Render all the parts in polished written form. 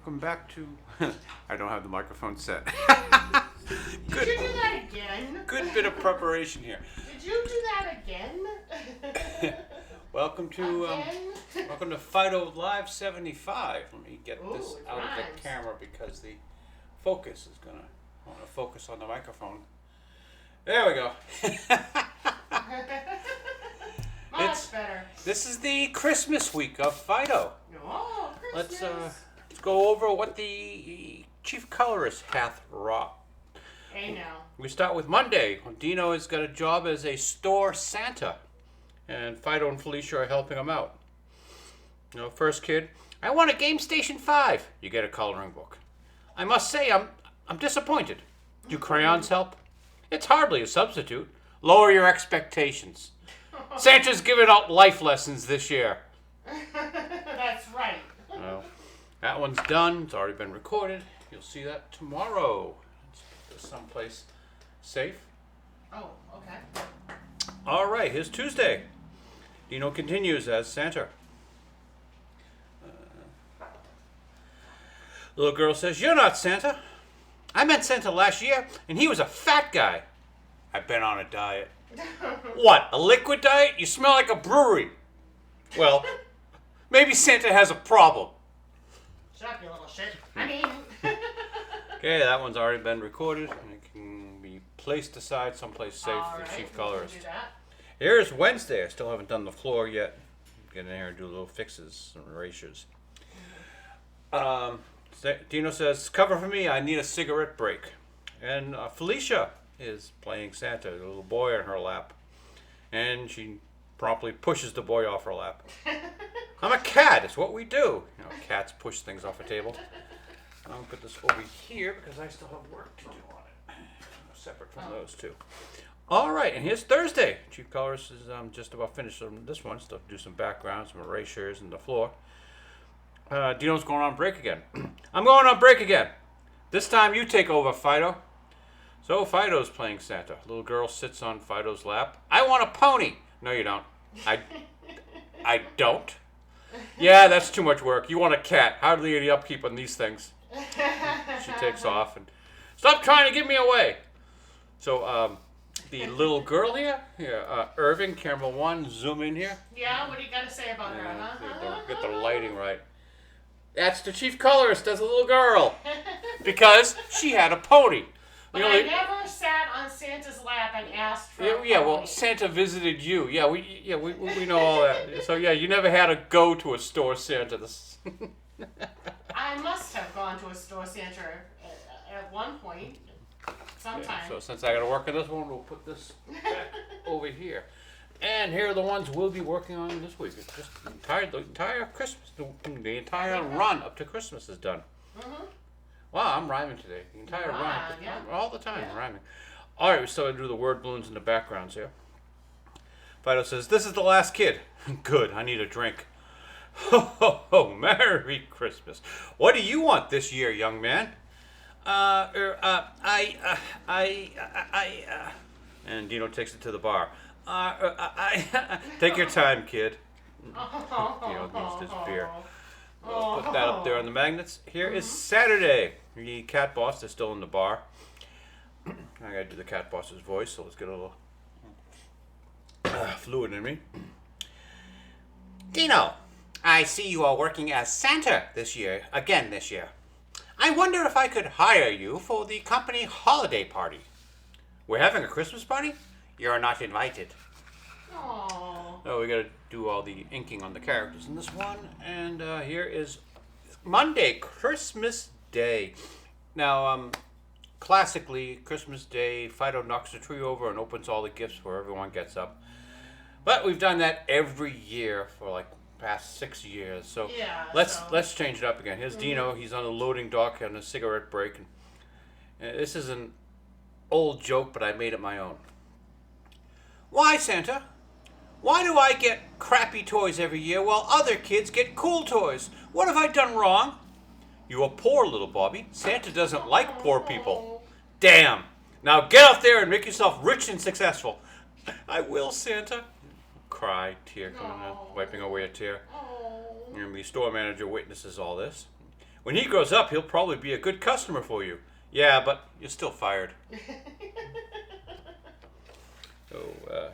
welcome back to... I don't have the microphone set. Did you do that again? Good bit of preparation here. Did you do that again? Welcome to Fido Live 75. Let me get this out of the camera because the focus is gonna... I want to focus on the microphone. There we go. Much better. This is the Christmas week of Fido. Oh, Christmas. Let's go over what the chief colorist hath wrought. Hey now. We start with Monday. Dino has got a job as a store Santa, and Fido and Felicia are helping him out. First kid, I want a Game Station 5. You get a coloring book. I must say, I'm disappointed. Do crayons help? It's hardly a substitute. Lower your expectations. Santa's giving out life lessons this year. That's right. Well, that one's done. It's already been recorded. You'll see that tomorrow. Let's put this someplace safe. Oh, okay. All right, here's Tuesday. Dino continues as Santa. Little girl says, "You're not Santa. I met Santa last year, and he was a fat guy. I've been on a diet." What, a liquid diet? You smell like a brewery. Well, maybe Santa has a problem. Shut up, you little shit. I mean... Okay, that one's already been recorded, and it can be placed aside someplace safe for the chief colorist. Do that. Here's Wednesday. I still haven't done the floor yet. Get in here and do little fixes and erasures. Dino says, "Cover for me, I need a cigarette break." And Felicia is playing Santa, a little boy on her lap. And she promptly pushes the boy off her lap. I'm a cat, it's what we do. Cats push things off a table. I'll put this over here because I still have work to do on it. Separate from those two. All right, and here's Thursday. Chief Colorist is just about finished on this one. Still do some backgrounds, some erasures, and the floor. Dino's going on break again. I'm going on break again. This time you take over, Fido. So Fido's playing Santa. Little girl sits on Fido's lap. I want a pony. No, you don't. I don't. Yeah, that's too much work. You want a cat. Hardly any upkeep on these things. She takes off and stop trying to give me away. So the little girl here, Irving, camera 1, zoom in here. Yeah, what do you got to say about her, huh? Get the lighting right. That's the chief colorist as a little girl. Because she had a pony. But I never sat on Santa's lap and asked for a pony. Well, Santa visited you. Yeah, we know all that. So yeah, you never had to go to a store Santa. I must have gone to a store Santa at one point, sometime. Yeah, so since I got to work on this one, we'll put this back over here. And here are the ones we'll be working on this week. It's just the entire Christmas, the entire run up to Christmas is done. Mm-hmm. Wow, I'm rhyming today. The entire run, yeah. all the time, rhyming. All right, we still do the word balloons in the backgrounds here. Fido says, "This is the last kid." Good, I need a drink. Ho, ho, ho, Merry Christmas. What do you want this year, young man? And Dino takes it to the bar. Take your time, kid. Dino needs his beer. We'll put that up there on the magnets. Here is Saturday. The cat boss is still in the bar. I gotta do the cat boss's voice, so let's get a little fluid in me. Dino, I see you are working as Santa this year. I wonder if I could hire you for the company holiday party. We're having a Christmas party? You're not invited. Aww. Oh, we gotta do all the inking on the characters in this one. And here is Monday, Christmas Day. Now, classically, Christmas Day, Fido knocks the tree over and opens all the gifts where everyone gets up. But we've done that every year for like past 6 years. So yeah, let's change it up again. Here's Dino. He's on a loading dock on a cigarette break. And this is an old joke, but I made it my own. Why, Santa? Why do I get crappy toys every year while other kids get cool toys? What have I done wrong? You are poor, little Bobby. Santa doesn't like poor people. Damn. Now get out there and make yourself rich and successful. I will, Santa. Cry, tear coming out, wiping away a tear. And the store manager witnesses all this. When he grows up, he'll probably be a good customer for you. Yeah, but you're still fired. So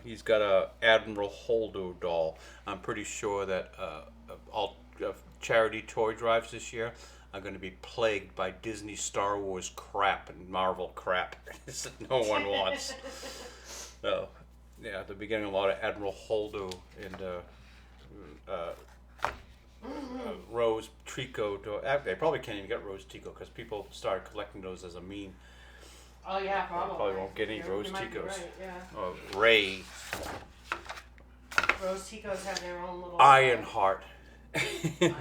he's got a Admiral Holdo doll. I'm pretty sure that all charity toy drives this year are going to be plagued by Disney Star Wars crap and Marvel crap that no one wants. So, yeah, they'll be getting a lot of Admiral Holdo and Rose Trico. They probably can't even get Rose Tico because people started collecting those as a meme. Oh yeah, probably. Probably won't get any You Rose might be Ticos. right, yeah. Or Ray. Rose Ticos have their own little. Ironheart. Ironheart.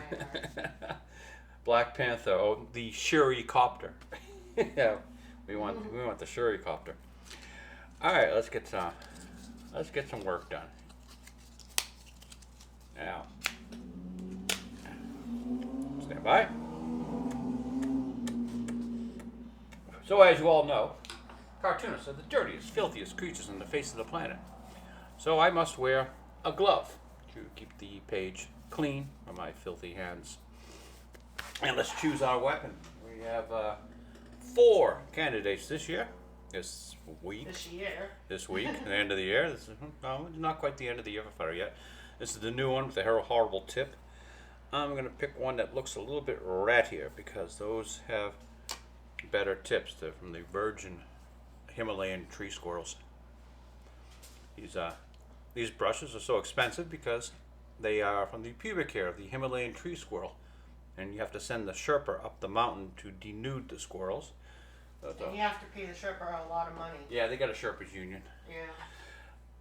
Black Panther. Oh, the Shuri copter. Yeah, we want the Shuri copter. All right, let's get some work done. Now, stand by. So, as you all know, cartoonists are the dirtiest, filthiest creatures on the face of the planet. So I must wear a glove to keep the page clean from my filthy hands. And let's choose our weapon. We have 4 candidates this year. This week. This week, the end of the year. This is, no, it's not quite the end of the year for Fido yet. This is the new one with the horrible tip. I'm going to pick one that looks a little bit rattier because those have better tips. They're from the virgin Himalayan tree squirrels. These brushes are so expensive because they are from the pubic hair of the Himalayan tree squirrel. And you have to send the Sherpa up the mountain to denude the squirrels. And you have to pay the Sherpa a lot of money. Yeah, they got a Sherpa's union.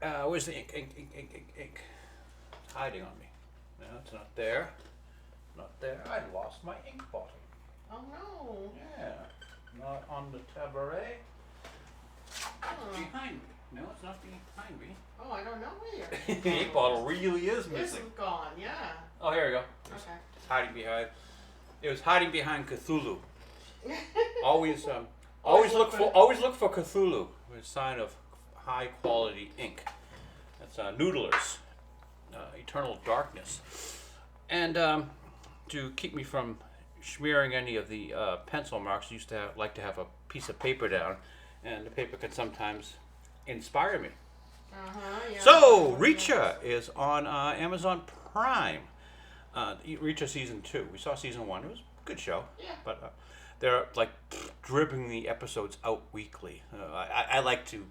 Yeah. Where's the ink? Ink. It's hiding on me. No, it's not there. Not there. I lost my ink bottle. Oh no. Yeah. Not on the tabouret. Oh. Behind me. No, it's not behind me. Oh, I don't know where. The ink bottle really is It's missing. gone. Yeah. Oh, here we go. Okay. It's hiding behind. It was hiding behind Cthulhu. Always look for Cthulhu. A sign of high quality ink. That's Noodler's Eternal Darkness. And to keep me from smearing any of the pencil marks, I used to like to have a piece of paper down, and the paper can sometimes inspire me. Yeah. So, Reacher is on Amazon Prime. Reacher season 2. We saw season 1. It was a good show. Yeah. But they're like dripping the episodes out weekly. I like to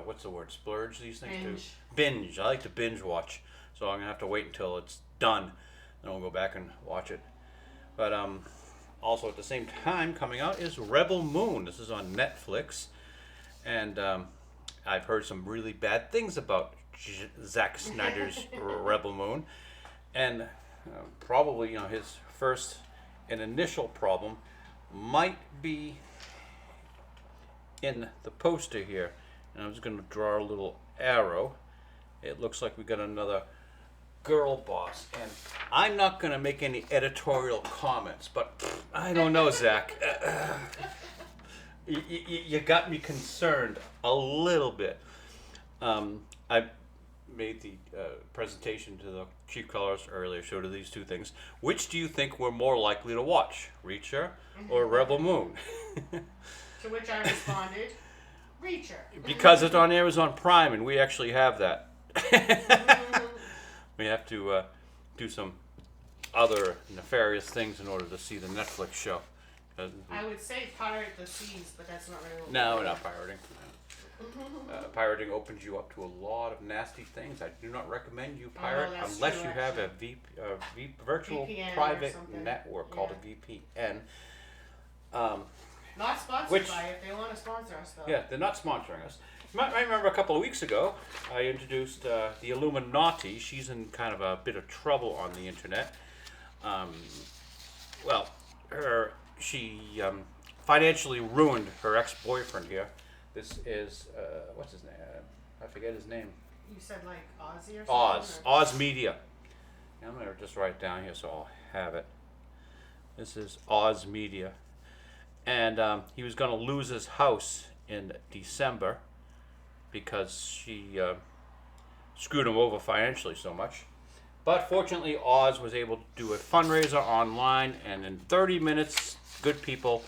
what's the word? Splurge these things. Binge. I like to binge watch. So I'm gonna have to wait until it's done, and we'll go back and watch it. But also at the same time coming out is Rebel Moon. This is on Netflix, and I've heard some really bad things about Zack Snyder's Rebel Moon, and probably his first and initial problem might be in the poster here. And I'm just going to draw a little arrow. It looks like we got another girl boss, and I'm not going to make any editorial comments, but I don't know, Zach. You got me concerned a little bit. I made the presentation to the chief colorist earlier, showed her these 2 things. Which do you think we're more likely to watch, Reacher or Rebel Moon? To which I responded, Reacher. Because it's on Amazon Prime, and we actually have that. We have to do some other nefarious things in order to see the Netflix show. I would say pirate the seas, but that's not really what No, we're not pirating. Pirating opens you up to a lot of nasty things. I do not recommend you pirate that's unless true, you have a actually. virtual VPN or private something. network called a VPN. Not sponsored by it. They want to sponsor us, though. Yeah, they're not sponsoring us. I remember a couple of weeks ago, I introduced the Illuminati. She's in kind of a bit of trouble on the internet. She financially ruined her ex-boyfriend here. This is, what's his name? I forget his name. You said like Ozzy or something? Oz Media. I'm going to just write it down here so I'll have it. This is Oz Media. And he was going to lose his house in December because she screwed him over financially so much. But fortunately, Oz was able to do a fundraiser online, and in 30 minutes, good people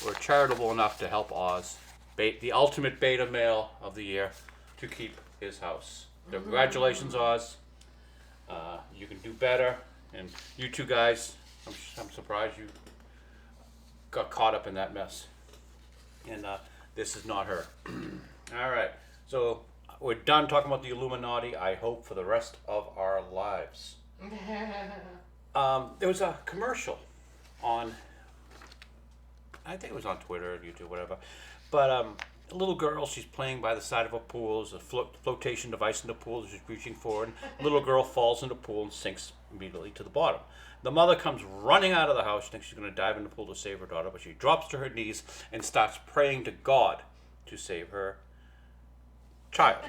were charitable enough to help Oz, the ultimate beta male of the year, to keep his house. Congratulations, Oz. You can do better. And you two guys, I'm surprised you got caught up in that mess. And this is not her. All right. So we're done talking about the Illuminati, I hope, for the rest of our lives. There was a commercial on, I think it was on Twitter, YouTube, whatever. But a little girl, she's playing by the side of a pool. There's a flotation device in the pool that she's reaching for. And the little girl falls in the pool and sinks immediately to the bottom. The mother comes running out of the house. She thinks she's going to dive in the pool to save her daughter, but she drops to her knees and starts praying to God to save her child.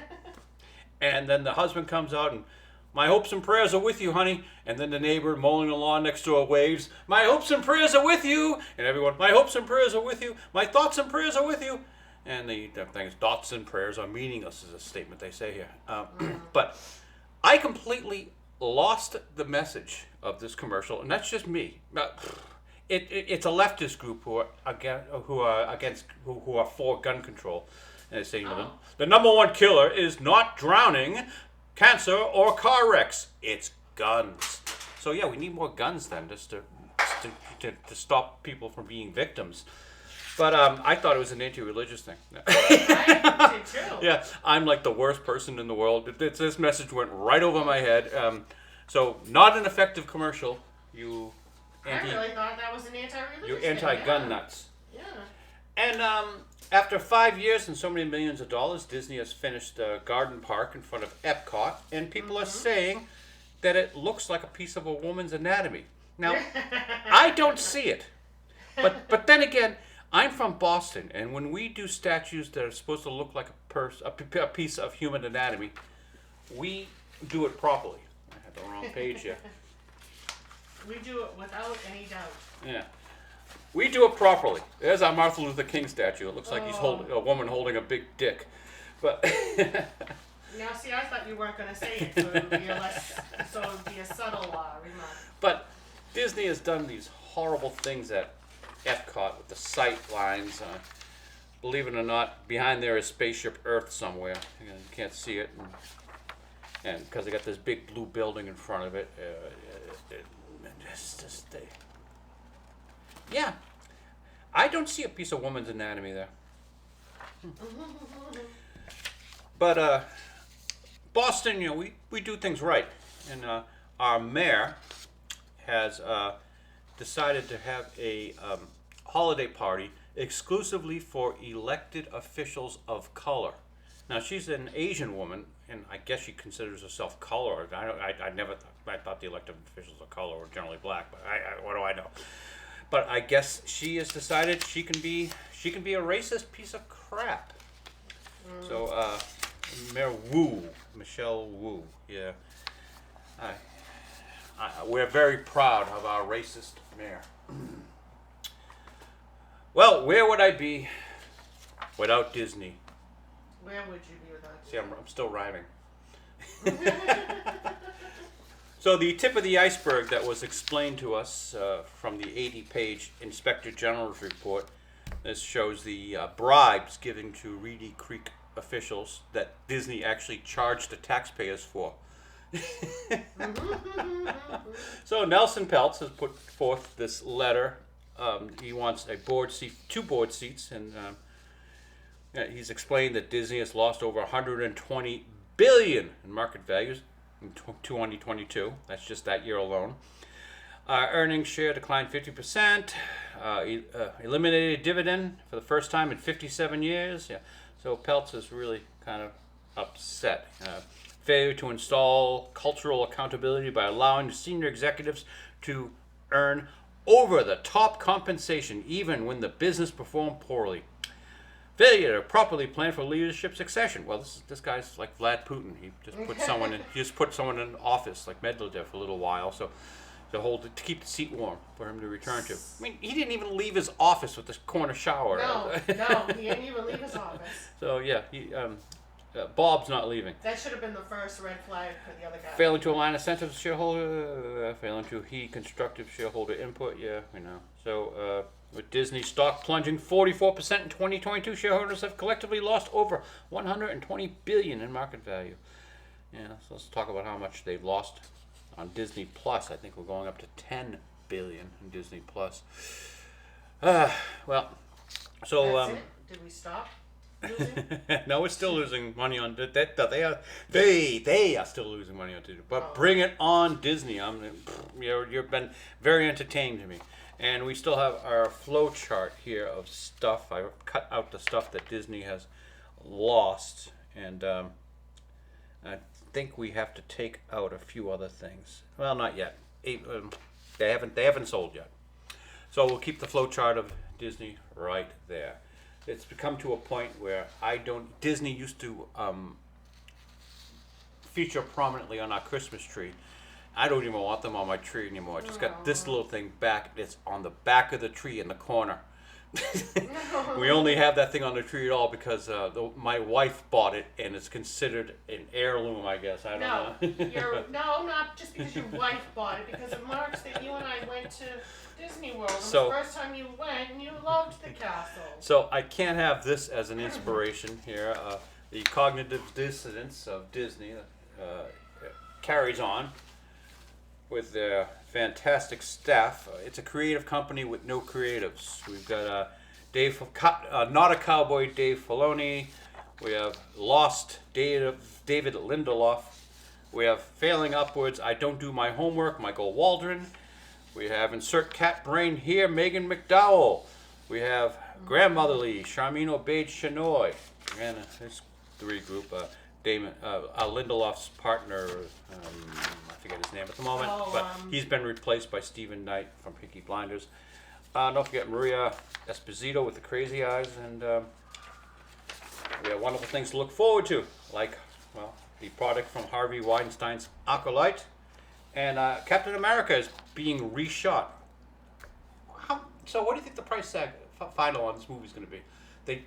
And then the husband comes out and, my hopes and prayers are with you, honey. And then the neighbor mowing the lawn next door waves, my hopes and prayers are with you. And everyone, my hopes and prayers are with you. My thoughts and prayers are with you. And the thing is, thoughts and prayers are meaningless is a statement they say here. But I completely lost the message of this commercial, and that's just me. It's a leftist group who are for gun control. And they say, the number one killer is not drowning, cancer, or car wrecks. It's guns. So yeah, we need more guns then, just to stop people from being victims. But I thought it was an anti-religious thing. I did too. Yeah, I'm like the worst person in the world. This message went right over my head. So not an effective commercial. I really thought that was an anti-religious You thing. anti-gun nuts. Yeah. And after 5 years and so many millions of dollars, Disney has finished a garden park in front of Epcot, and people are saying that it looks like a piece of a woman's anatomy. Now, I don't see it, but then again, I'm from Boston, and when we do statues that are supposed to look like a piece of human anatomy, we do it properly. I had the wrong page here. We do it without any doubt. Yeah. We do it properly. There's our Martin Luther King statue. It looks like he's holding a woman holding a big dick. But now, see, I thought you weren't going to say it, so it would be a subtle remark. But Disney has done these horrible things at Epcot with the sight lines. Believe it or not, behind there is Spaceship Earth somewhere. You can't see it, and because they got this big blue building in front of it. Yeah, I don't see a piece of woman's anatomy there. But Boston, we do things right, and our mayor has decided to have a holiday party exclusively for elected officials of color. Now, she's an Asian woman, and I guess she considers herself colored. I thought the elected officials of color were generally black, but what do I know? But I guess she has decided she can be a racist piece of crap. So Mayor Michelle Wu, yeah, we're very proud of our racist mayor. Well, where would I be without Disney? Where would you be without Disney? See, I'm still rhyming. So the tip of the iceberg that was explained to us from the 80-page Inspector General's report, this shows the bribes given to Reedy Creek officials that Disney actually charged the taxpayers for. So Nelson Peltz has put forth this letter. He wants a board seat, 2 board seats, and he's explained that Disney has lost over $120 billion in market values in 2022. That's just that year alone. Earnings share declined 50%. Eliminated dividend for the first time in 57 years. Yeah. So Peltz is really kind of upset. Failure to install cultural accountability by allowing senior executives to earn over the top compensation even when the business performed poorly. Failure to properly plan for leadership succession. Well, this guy's like Vlad Putin. He just put someone in office like Medvedev for a little while, so to keep the seat warm for him to return to. I mean, he didn't even leave his office with this corner shower. No, he didn't even leave his office. So yeah, Bob's not leaving. That should have been the first red flag for the other guy. Failing to align incentives with shareholder, failing to heed constructive shareholder input. Yeah, we know. So with Disney stock plunging 44% in 2022, shareholders have collectively lost over 120 billion in market value. Yeah, so let's talk about how much they've lost on Disney Plus. I think we're going up to 10 billion in Disney Plus. Well, so That's it? Did we stop losing? no, we're still losing money on that. They are still losing money on Disney. But bring it on, Disney. You've been very entertaining to me, and we still have our flow chart here of stuff. I cut out the stuff that Disney has lost, and I think we have to take out a few other things. Well, not yet. They haven't sold yet. So we'll keep the flow chart of Disney right there. It's become to a point where Disney used to feature prominently on our Christmas tree. I don't even want them on my tree anymore. I just got this little thing back. It's on the back of the tree in the corner. We only have that thing on the tree at all because my wife bought it and it's considered an heirloom, I guess. I don't know. Not just because your wife bought it, because it marks that you and I went to Disney World. And So- the first time you went, and you loved the castle. So I can't have this as an inspiration here. The cognitive dissonance of Disney carries on with their fantastic staff. It's a creative company with no creatives. We've got not a cowboy, Dave Filoni. We have lost David Lindelof. We have failing upwards, I don't do my homework, Michael Waldron. We have insert cat brain here, Megan McDowell. We have grandmotherly, Charmin Obaid-Chinoy. And this three group, Lindelof's partner, I forget his name at the moment, but he's been replaced by Stephen Knight from Peaky Blinders. Don't forget Maria Esposito with the crazy eyes, and we have wonderful things to look forward to, like, well, the product from Harvey Weinstein's Acolyte, and Captain America is being reshot. So what do you think the price tag final on this movie is going to be?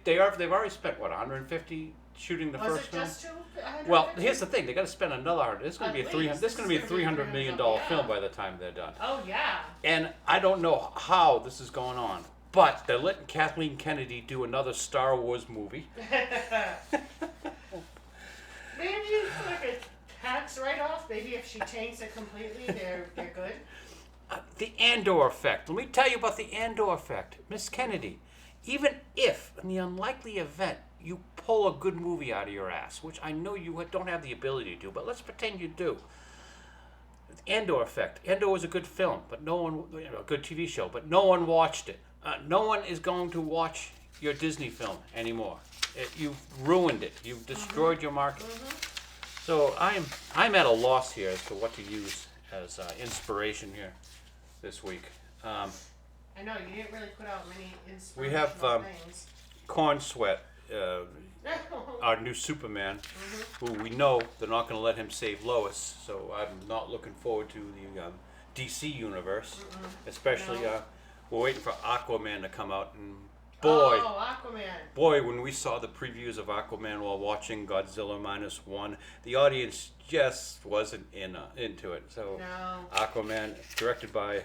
They've already spent what, 150 shooting the first film? Was it just 200? Well, here's the thing: they got to spend another 100. This is going to be At a least. This is going to be a This is gonna be $300 million yeah. film by the time they're done. Oh yeah. And I don't know how this is going on, but they're letting Kathleen Kennedy do another Star Wars movie. Maybe it's like a tax write-off. Maybe if she changes it completely, they're good. The Andor effect. Let me tell you about the Andor effect, Miss Kennedy. Even if, in the unlikely event, you pull a good movie out of your ass, which I know you don't have the ability to do, but let's pretend you do. Andor effect. Andor was a good film, but no one, a good TV show, but no one watched it. No one is going to watch your Disney film anymore. You've ruined it. You've destroyed your market. So I'm at a loss here as to what to use as inspiration here this week. I know you didn't really put out many We inspirational have things. Corn Sweat, our new Superman, who we know they're not going to let him save Lois. So I'm not looking forward to the DC universe, especially. No. We're waiting for Aquaman to come out, and boy, Aquaman. when we saw the previews of Aquaman while watching Godzilla -1, the audience just wasn't into it. So No. Aquaman, directed by,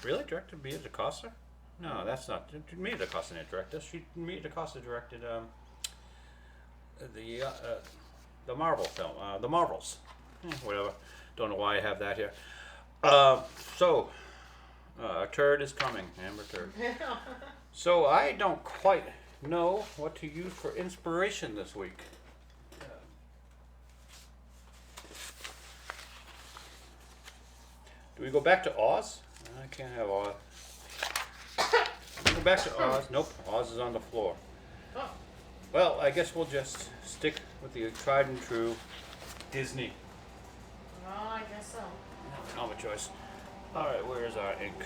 really directed Mia DaCosta? No, that's not. Mia DaCosta didn't direct this. Mia DaCosta directed the Marvel film, The Marvels. Whatever. Don't know why I have that here. So. A turd is coming, Amber Turd. So I don't quite know what to use for inspiration this week. Do we go back to Oz? I can't have Oz. Do we go back to Oz? Nope, Oz is on the floor. Oh. Well, I guess we'll just stick with the tried and true Disney. Well, I guess so. Not my choice. Alright, where's our ink?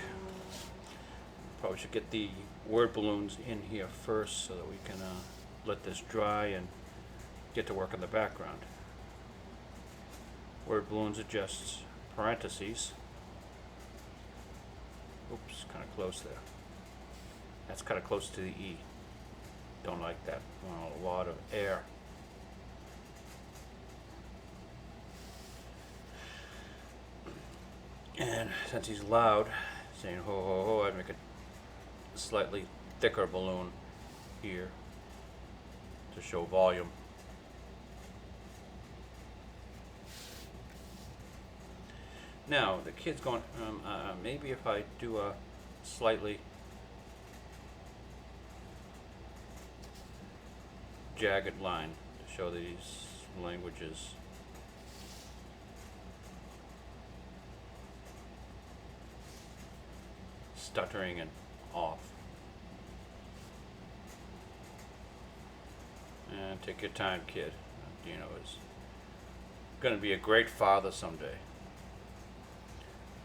Probably should get the word balloons in here first so that we can let this dry and get to work on the background. Word balloons are just parentheses. Oops, kind of close there. That's kind of close to the E. Don't like that. Want a lot of air And since he's loud, saying ho ho ho, I'd make a slightly thicker balloon here to show volume. Now the kid's going, maybe if I do a slightly jagged line to show these languages. Stuttering and off. And take your time, kid. Dino is going to be a great father someday.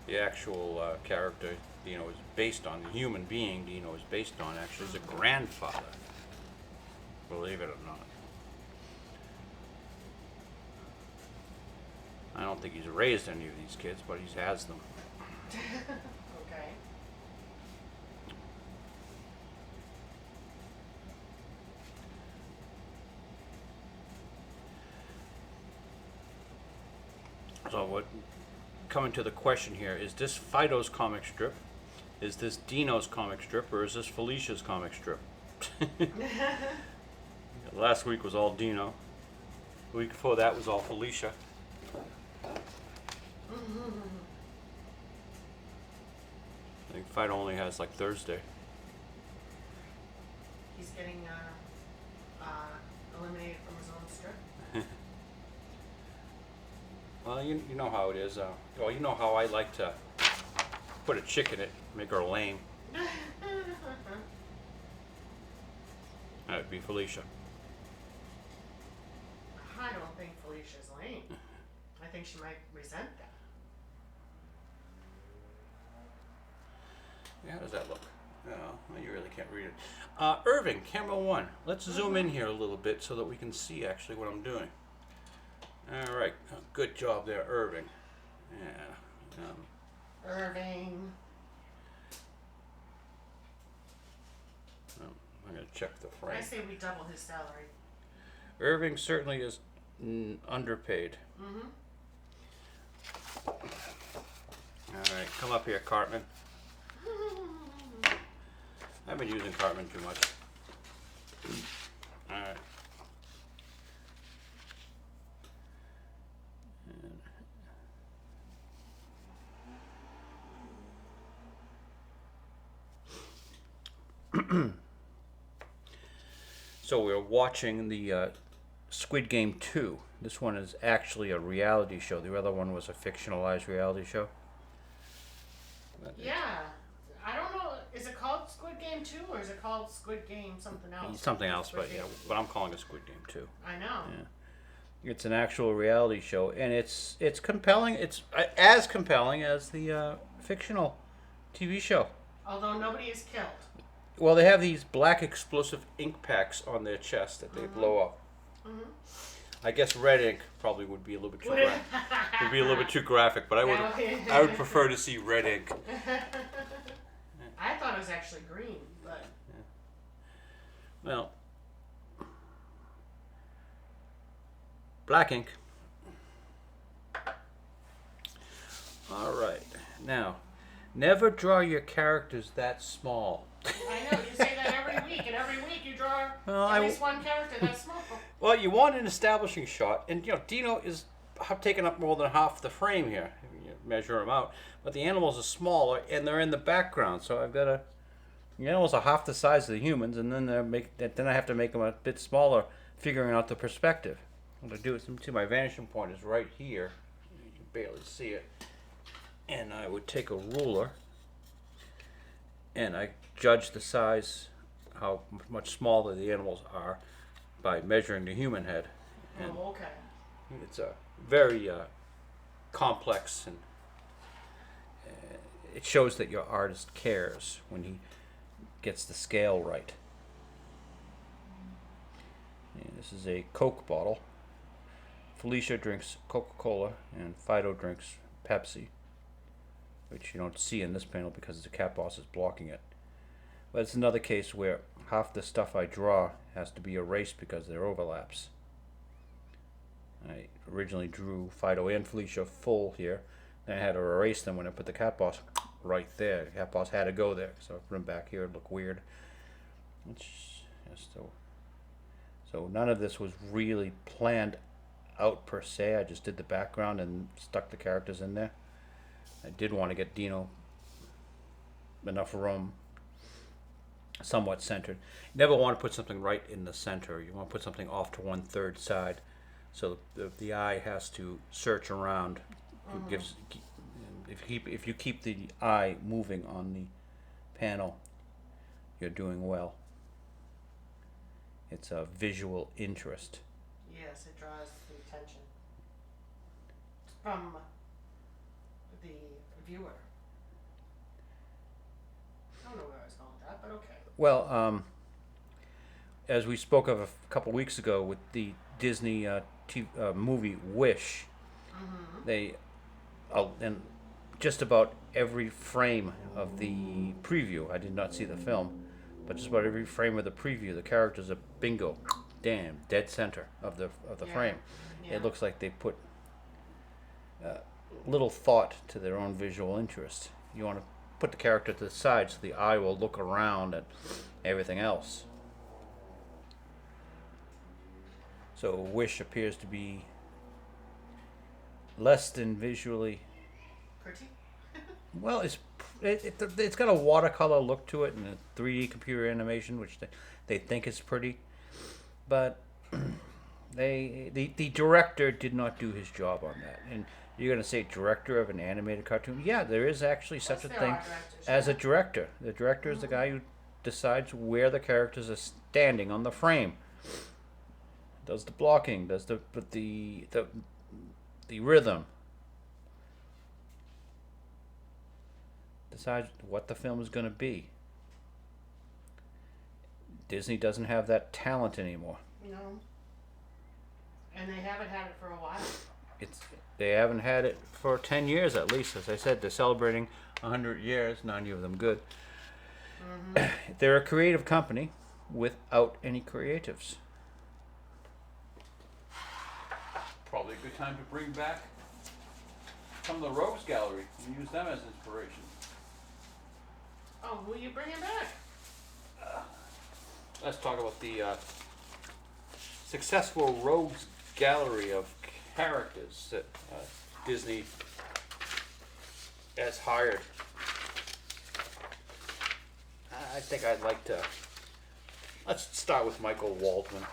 The actual character Dino is based on, the human being Dino is based on, actually is a grandfather. Believe it or not. I don't think he's raised any of these kids, but he has them. Okay. So what, coming to the question here, is this Fido's comic strip? Is this Dino's comic strip? Or is this Felicia's comic strip? Last week was all Dino. The week before that was all Felicia. I think Fido only has like Thursday. He's getting eliminated from his own strip. Well, you know how it is. Well, you know how I like to put a chick in it, make her lame. That'd be Felicia. I don't think Felicia's lame. I think she might resent that. Yeah, how does that look? Oh, you really can't read it. Irving, camera one. Let's zoom in here a little bit so that we can see actually what I'm doing. All right, good job there, Irving. Yeah. Irving. I'm going to check the frame. I say we double his salary. Irving certainly is underpaid. Mm-hmm. All right, come up here, Cartman. I've been using Cartman too much. All right. So we're watching the Squid Game 2. This one is actually a reality show. The other one was a fictionalized reality show. Yeah. I don't know. Is it called Squid Game 2 or is it called Squid Game something else? Something else, Squid but Game. yeah, but I'm calling it Squid Game 2. I know. Yeah. It's an actual reality show, and it's compelling. It's as compelling as the fictional TV show. Although nobody is killed. Well, they have these black explosive ink packs on their chest that they blow up. Mm-hmm. I guess red ink probably would be a little bit too graphic. Would be a little bit too graphic, but I would prefer to see red ink. I thought it was actually green, but Well, black ink. All right, now, never draw your characters that small. I know you say that every week, and every week you draw Well, at least one character that's small. Well, you want an establishing shot, and Dino is taking up more than half the frame here. You measure him out, but the animals are smaller, and they're in the background. So I've got the animals are half the size of the humans, and then then I have to make them a bit smaller, figuring out the perspective. What I do is, see, my vanishing point is right here. You can barely see it, and I would take a ruler, and I judge the size, how much smaller the animals are, by measuring the human head. And Oh, okay. it's a very complex, and it shows that your artist cares when he gets the scale right. And this is a Coke bottle. Felicia drinks Coca-Cola and Fido drinks Pepsi, which you don't see in this panel because the cat boss is blocking it. But it's another case where half the stuff I draw has to be erased because there are overlaps. I originally drew Fido and Felicia full here, Then I had to erase them when I put the cat paws right there. The cat paws had to go there, so I put them back here. It'd look weird. So none of this was really planned out per se. I just did the background and stuck the characters in there. I did want to get Dino enough room, somewhat centered. You never want to put something right in the center. You want to put something off to 1/3 side, so the eye has to search around. It gives, if you keep the eye moving on the panel, you're doing well. It's a visual interest. Yes, it draws the attention from the viewer. I don't know where I was going with that, but okay. Well, as we spoke of a couple weeks ago with the Disney movie Wish, they, and just about every frame of the preview, I did not see the film, but just about every frame of the preview, the characters are bingo, damn, dead center of the frame. Yeah. It looks like they put little thought to their own visual interest. You want to put the character to the side so the eye will look around at everything else. So Wish appears to be less than visually. Pretty? Well, it's got a watercolor look to it and a 3D computer animation, which they think is pretty, but the director did not do his job on that. And you're gonna say director of an animated cartoon? Yeah, there is actually such a thing as a director. The director is the guy who decides where the characters are standing on the frame. Does the blocking? Does the rhythm? Decides what the film is going to be. Disney doesn't have that talent anymore. No. And they haven't had it for a while. They haven't had it for 10 years at least. As I said, they're celebrating 100 years, 90 of them good. They're a creative company without any creatives. Probably a good time to bring back some of the Rogues Gallery and use them as inspiration. Oh, will you bring it back? Let's talk about the successful Rogues Gallery of characters that Disney has hired. I think I'd like to. Let's start with Michael Waldman.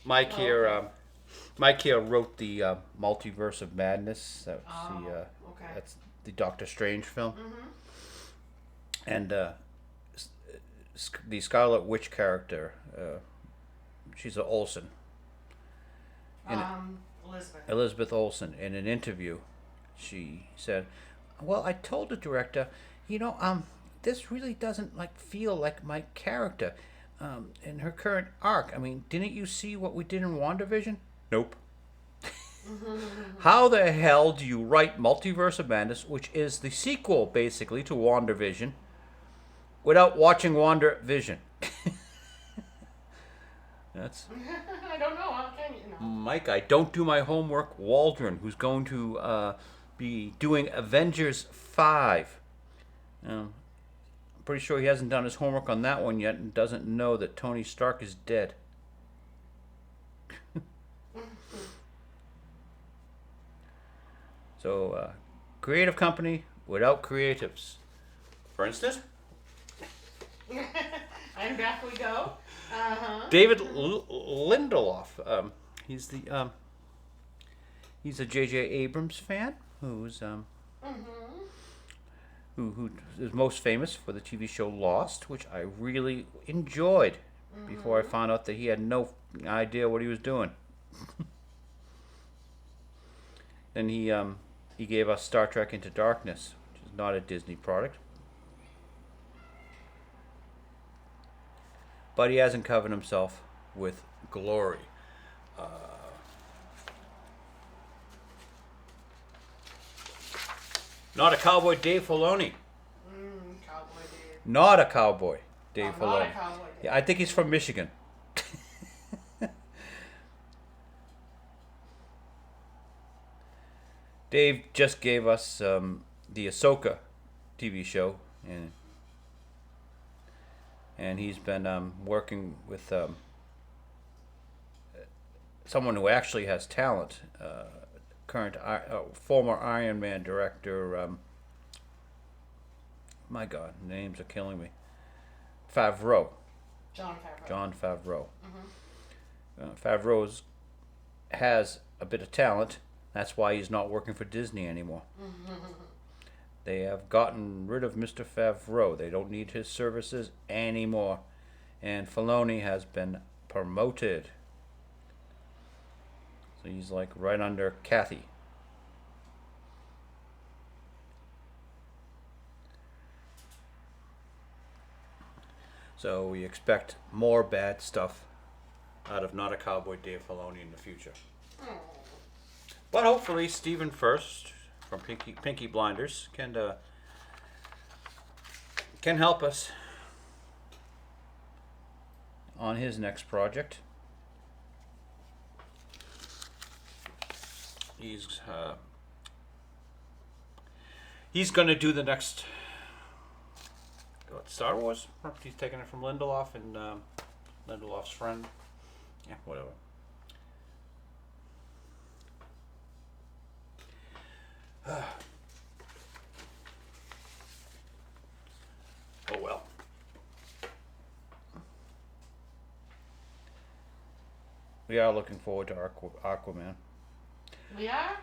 Mike here wrote the Multiverse of Madness. That's the Doctor Strange film. And the Scarlet Witch character, she's an Olsen. Elizabeth Olsen. In an interview, she said, "Well, I told the director, this really doesn't feel like my character in her current arc. I mean, didn't you see what we did in WandaVision?" Nope. How the hell do you write Multiverse of Madness, which is the sequel basically to WandaVision, without watching WandaVision? That's. I don't know. How can you know? Mike, I don't do my homework. Waldron, who's going to be doing Avengers 5. I'm pretty sure he hasn't done his homework on that one yet and doesn't know that Tony Stark is dead. So, creative company without creatives. For instance? And back we go. David Lindelof. He's a J.J. Abrams fan who's who is most famous for the TV show Lost, which I really enjoyed before I found out that he had no idea what he was doing. Then he gave us Star Trek Into Darkness, which is not a Disney product. But he hasn't covered himself with glory. Not a cowboy, Dave Filoni. Cowboy Dave. Not a cowboy, Dave Filoni. Not a cowboy Dave. Yeah, I think he's from Michigan. Dave just gave us the Ahsoka TV show, and he's been working with someone who actually has talent. Former Iron Man director. My God, names are killing me. Favreau. John Favreau. John Favreau. Mm-hmm. Favreau has a bit of talent. That's why he's not working for Disney anymore. Mm-hmm. They have gotten rid of Mr. Favreau. They don't need his services anymore. And Filoni has been promoted. So he's like right under Kathy. So we expect more bad stuff out of Not a Cowboy Dave Filoni in the future. Oh. But hopefully Stephen First from Pinky Blinders can help us on his next project. He's going to do the next Star Wars. He's taking it from Lindelof and Lindelof's friend. Yeah, whatever. Oh well. We are looking forward to Aquaman. We are?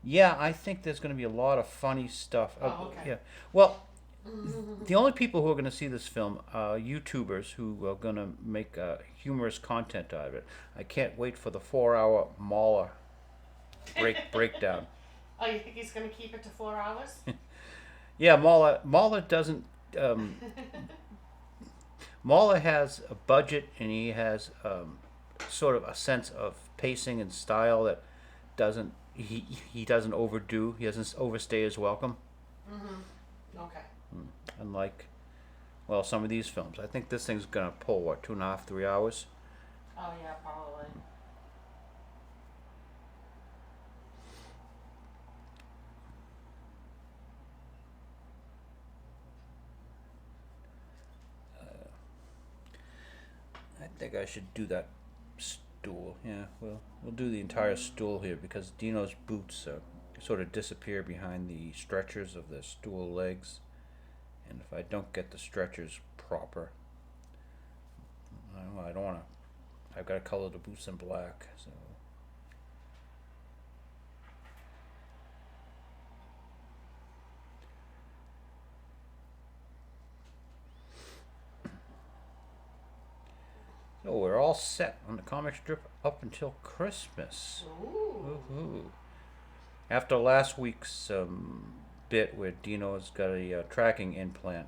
Yeah, I think there's going to be a lot of funny stuff. Oh, okay. Yeah. Well, the only people who are going to see this film are YouTubers who are going to make humorous content out of it. I can't wait for the 4-hour Mauler breakdown. Oh, you think he's going to keep it to 4 hours? Yeah, Mauler doesn't. Mauler has a budget, and he has sort of a sense of pacing and style that doesn't he doesn't overdo. He doesn't overstay his welcome. Mm-hmm. Okay. Unlike, well, some of these films. I think this thing's gonna pull what 2.5, 3 hours. Oh yeah, probably. I think I should do that stool. Yeah, we'll do the entire stool here because Dino's boots sort of disappear behind the stretchers of the stool legs, and if I don't get the stretchers proper, I don't want to. I've got to color the boots in black, so. So we're all set on the comic strip up until Christmas. Ooh. Woohoo. After last week's bit where Dino's got a tracking implant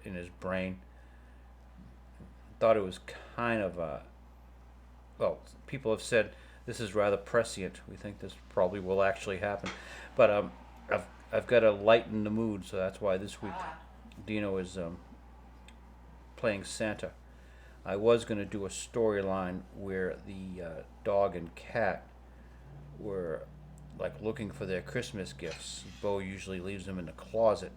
in his brain, thought it was kind of well, people have said this is rather prescient. We think this probably will actually happen, but I've got to lighten the mood, so that's why this week Dino is playing Santa. I was going to do a storyline where the dog and cat were like looking for their Christmas gifts. Bo usually leaves them in the closet,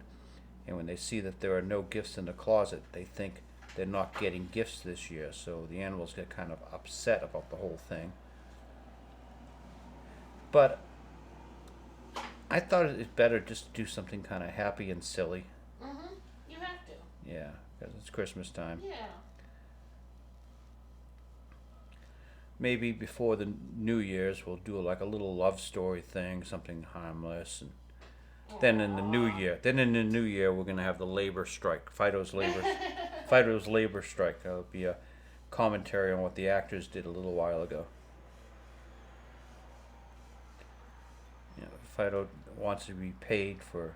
and when they see that there are no gifts in the closet, they think they're not getting gifts this year, so the animals get kind of upset about the whole thing. But I thought it better just do something kind of happy and silly. Mm-hmm. You have to. Yeah, because it's Christmas time. Yeah. Maybe before the New Year's we'll do like a little love story thing, something harmless, and then in the new year we're gonna have the labor strike, Fido's labor strike. That'll be a commentary on what the actors did a little while ago. You know, Fido wants to be paid for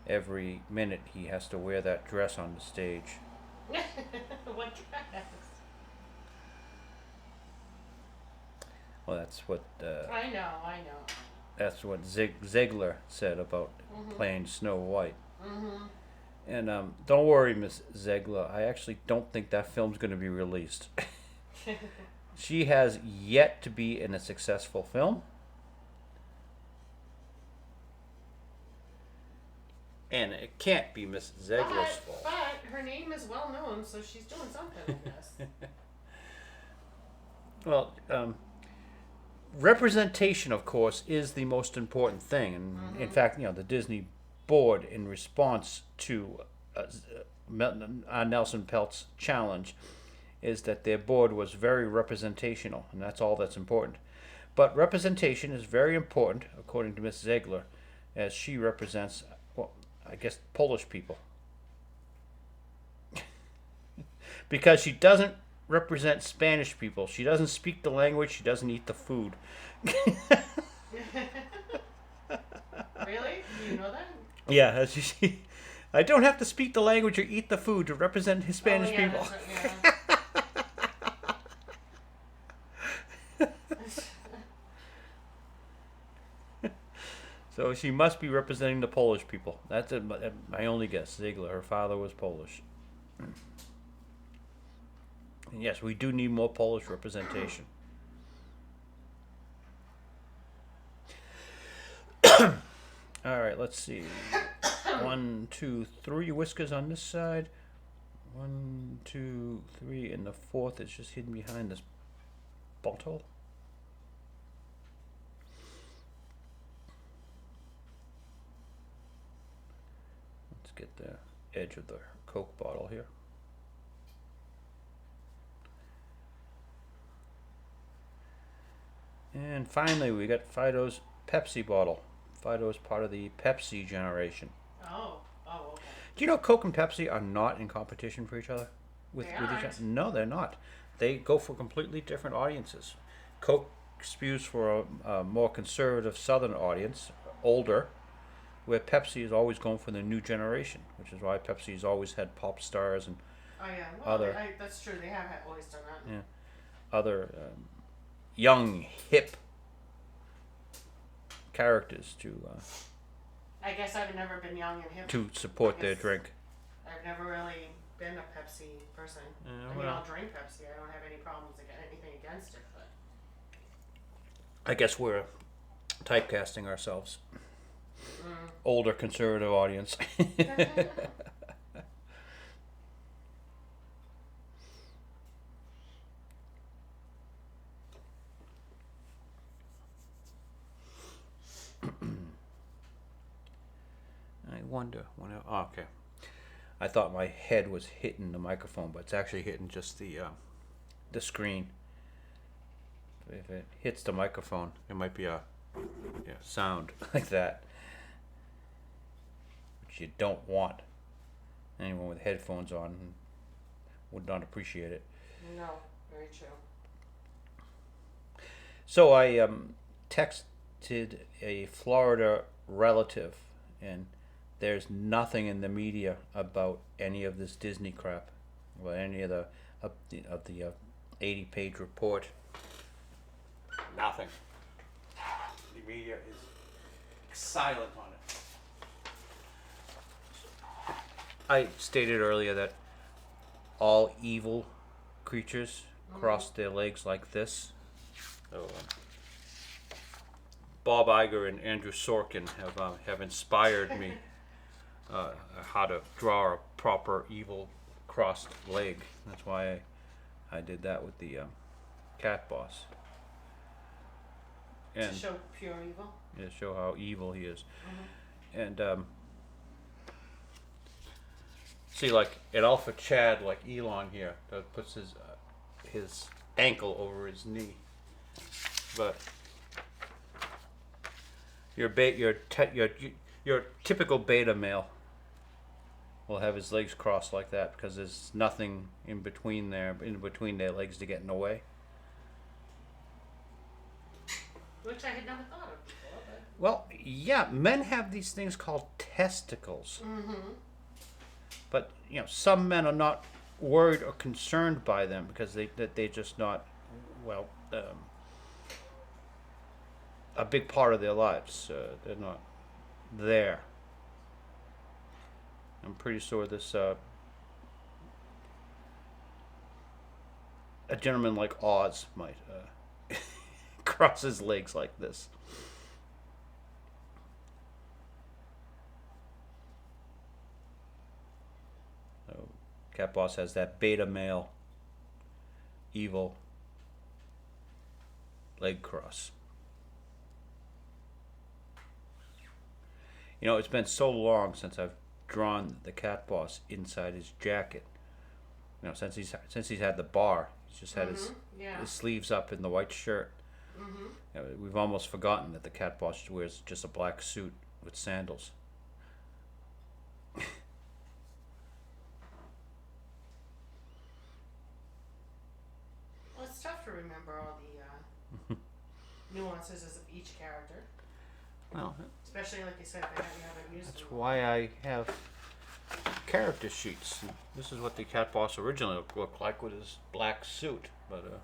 every minute he has to wear that dress on the stage. What dress? Well, that's what I know. that's what Ziegler said about playing Snow White. Mm-hmm. And don't worry, Miss Ziegler. I actually don't think that film's going to be released. She has yet to be in a successful film. And it can't be Mrs. Ziegler's fault. But her name is well known, so she's doing something, I guess. Well, representation, of course, is the most important thing. And in fact, the Disney board, in response to Nelson Peltz's challenge, is that their board was very representational, and that's all that's important. But representation is very important, according to Miss Ziegler, as she represents, well, I guess, Polish people. Because she doesn't represent Spanish people. She doesn't speak the language. She doesn't eat the food. Really? Do you know that? Yeah, I don't have to speak the language or eat the food to represent Hispanic people. Yeah. So she must be representing the Polish people. That's my only guess. Ziegler, her father was Polish. And yes, we do need more Polish representation. All right, let's see. 1, 2, 3 whiskers on this side. 1, 2, 3, and the fourth is just hidden behind this bottle. Let's get the edge of the Coke bottle here. And finally, we got Fido's Pepsi bottle. Fido is part of the Pepsi generation. Oh, okay. Do you know Coke and Pepsi are not in competition for each other? With each aren't. other? No, they're not. They go for completely different audiences. Coke spews for a more conservative Southern audience, older, where Pepsi is always going for the new generation, which is why Pepsi's always had pop stars and Oh yeah, well, Other- that's true. They have always done that. yeah, other young, hip characters I guess I've never been young and hip. to support their Yes. drink. I've never really been a Pepsi person. I mean, well. I'll drink Pepsi. I don't have any problems anything against it, but I guess we're typecasting ourselves. Older conservative audience. I wonder when okay. I thought my head was hitting the microphone, but it's actually hitting just the screen. If it hits the microphone, it might be a sound like that, which you don't want. Anyone with headphones on would not appreciate it. no, very true. So I texted a Florida relative, and there's nothing in the media about any of this Disney crap, or any of the 80-page report. Nothing. The media is silent on it. I stated earlier that all evil creatures cross their legs like this. So, Bob Iger and Andrew Sorkin have inspired me how to draw a proper evil crossed leg. That's why I did that with the cat boss. And To show pure evil. to show how evil he is. And see, like an alpha Chad, like Elon here, that puts his ankle over his knee. But your typical beta male will have his legs crossed like that because there's nothing in between their legs to get in the way. Which I had never thought of before, but Well, yeah, men have these things called testicles. But some men are not worried or concerned by them because they're just not a big part of their lives. They're not there. I'm pretty sure this a gentleman like Oz might cross his legs like this. Cat Boss has that beta male, evil leg cross. You know, it's been so long since I've drawn the Cat Boss inside his jacket. You know, since he's had the bar, he's just had his sleeves up in the white shirt. You know, we've almost forgotten that the Cat Boss wears just a black suit with sandals. Well, it's tough to remember all the nuances of each character, Well, especially like you said, if you haven't used that's them. why I have character sheets. This is what the Cat Boss originally looked like with his black suit, but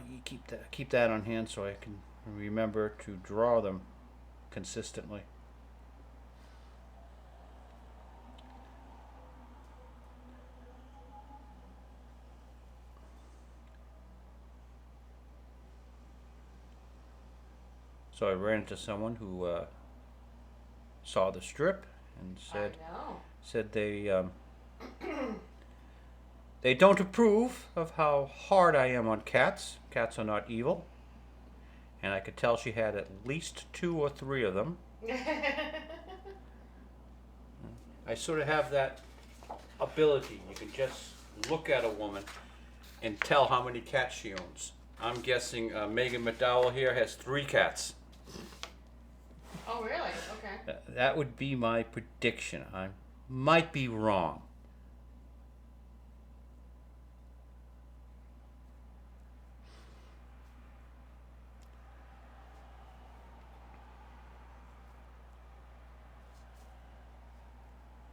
you keep that on hand so I can remember to draw them consistently. So I ran into someone who saw the strip and said they don't approve of how hard I am on cats. Cats are not evil. And I could tell she had at least 2 or 3 of them. I sort of have that ability. You can just look at a woman and tell how many cats she owns. I'm guessing Megan McDowell here has 3 cats. Oh, really? Okay. That would be my prediction. I might be wrong.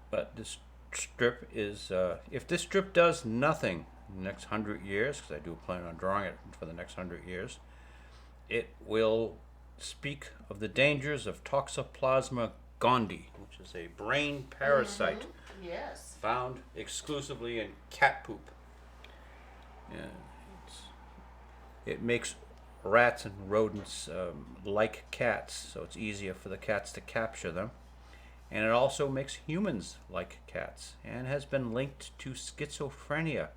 But this strip is, if this strip does nothing in the next 100 years, because I do plan on drawing it for the next 100 years, it will speak of the dangers of Toxoplasma gondii, which is a brain parasite Yes. found exclusively in cat poop. Yeah, it makes rats and rodents like cats, so it's easier for the cats to capture them. And it also makes humans like cats, and has been linked to schizophrenia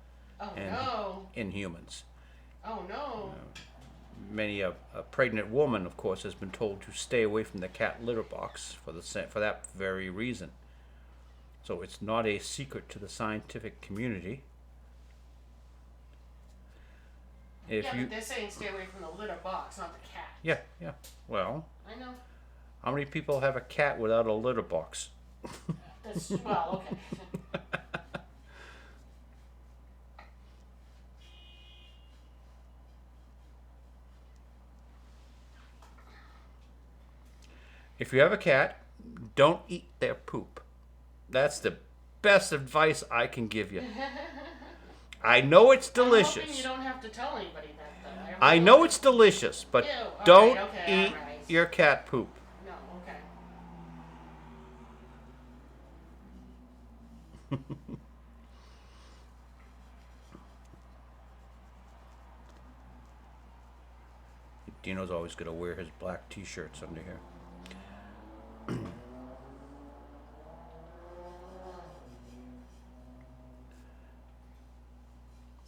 in humans. Oh no. Many a pregnant woman, of course, has been told to stay away from the cat litter box for that very reason. So it's not a secret to the scientific community. But they're saying stay away from the litter box, not the cat. Yeah. Well, I know. how many people have a cat without a litter box? Well, okay. If you have a cat, don't eat their poop. That's the best advice I can give you. I know it's delicious. I'm hoping you don't have to tell anybody that, though. I know it's delicious, but don't eat your cat poop. No, okay. Dino's always going to wear his black t-shirts under here.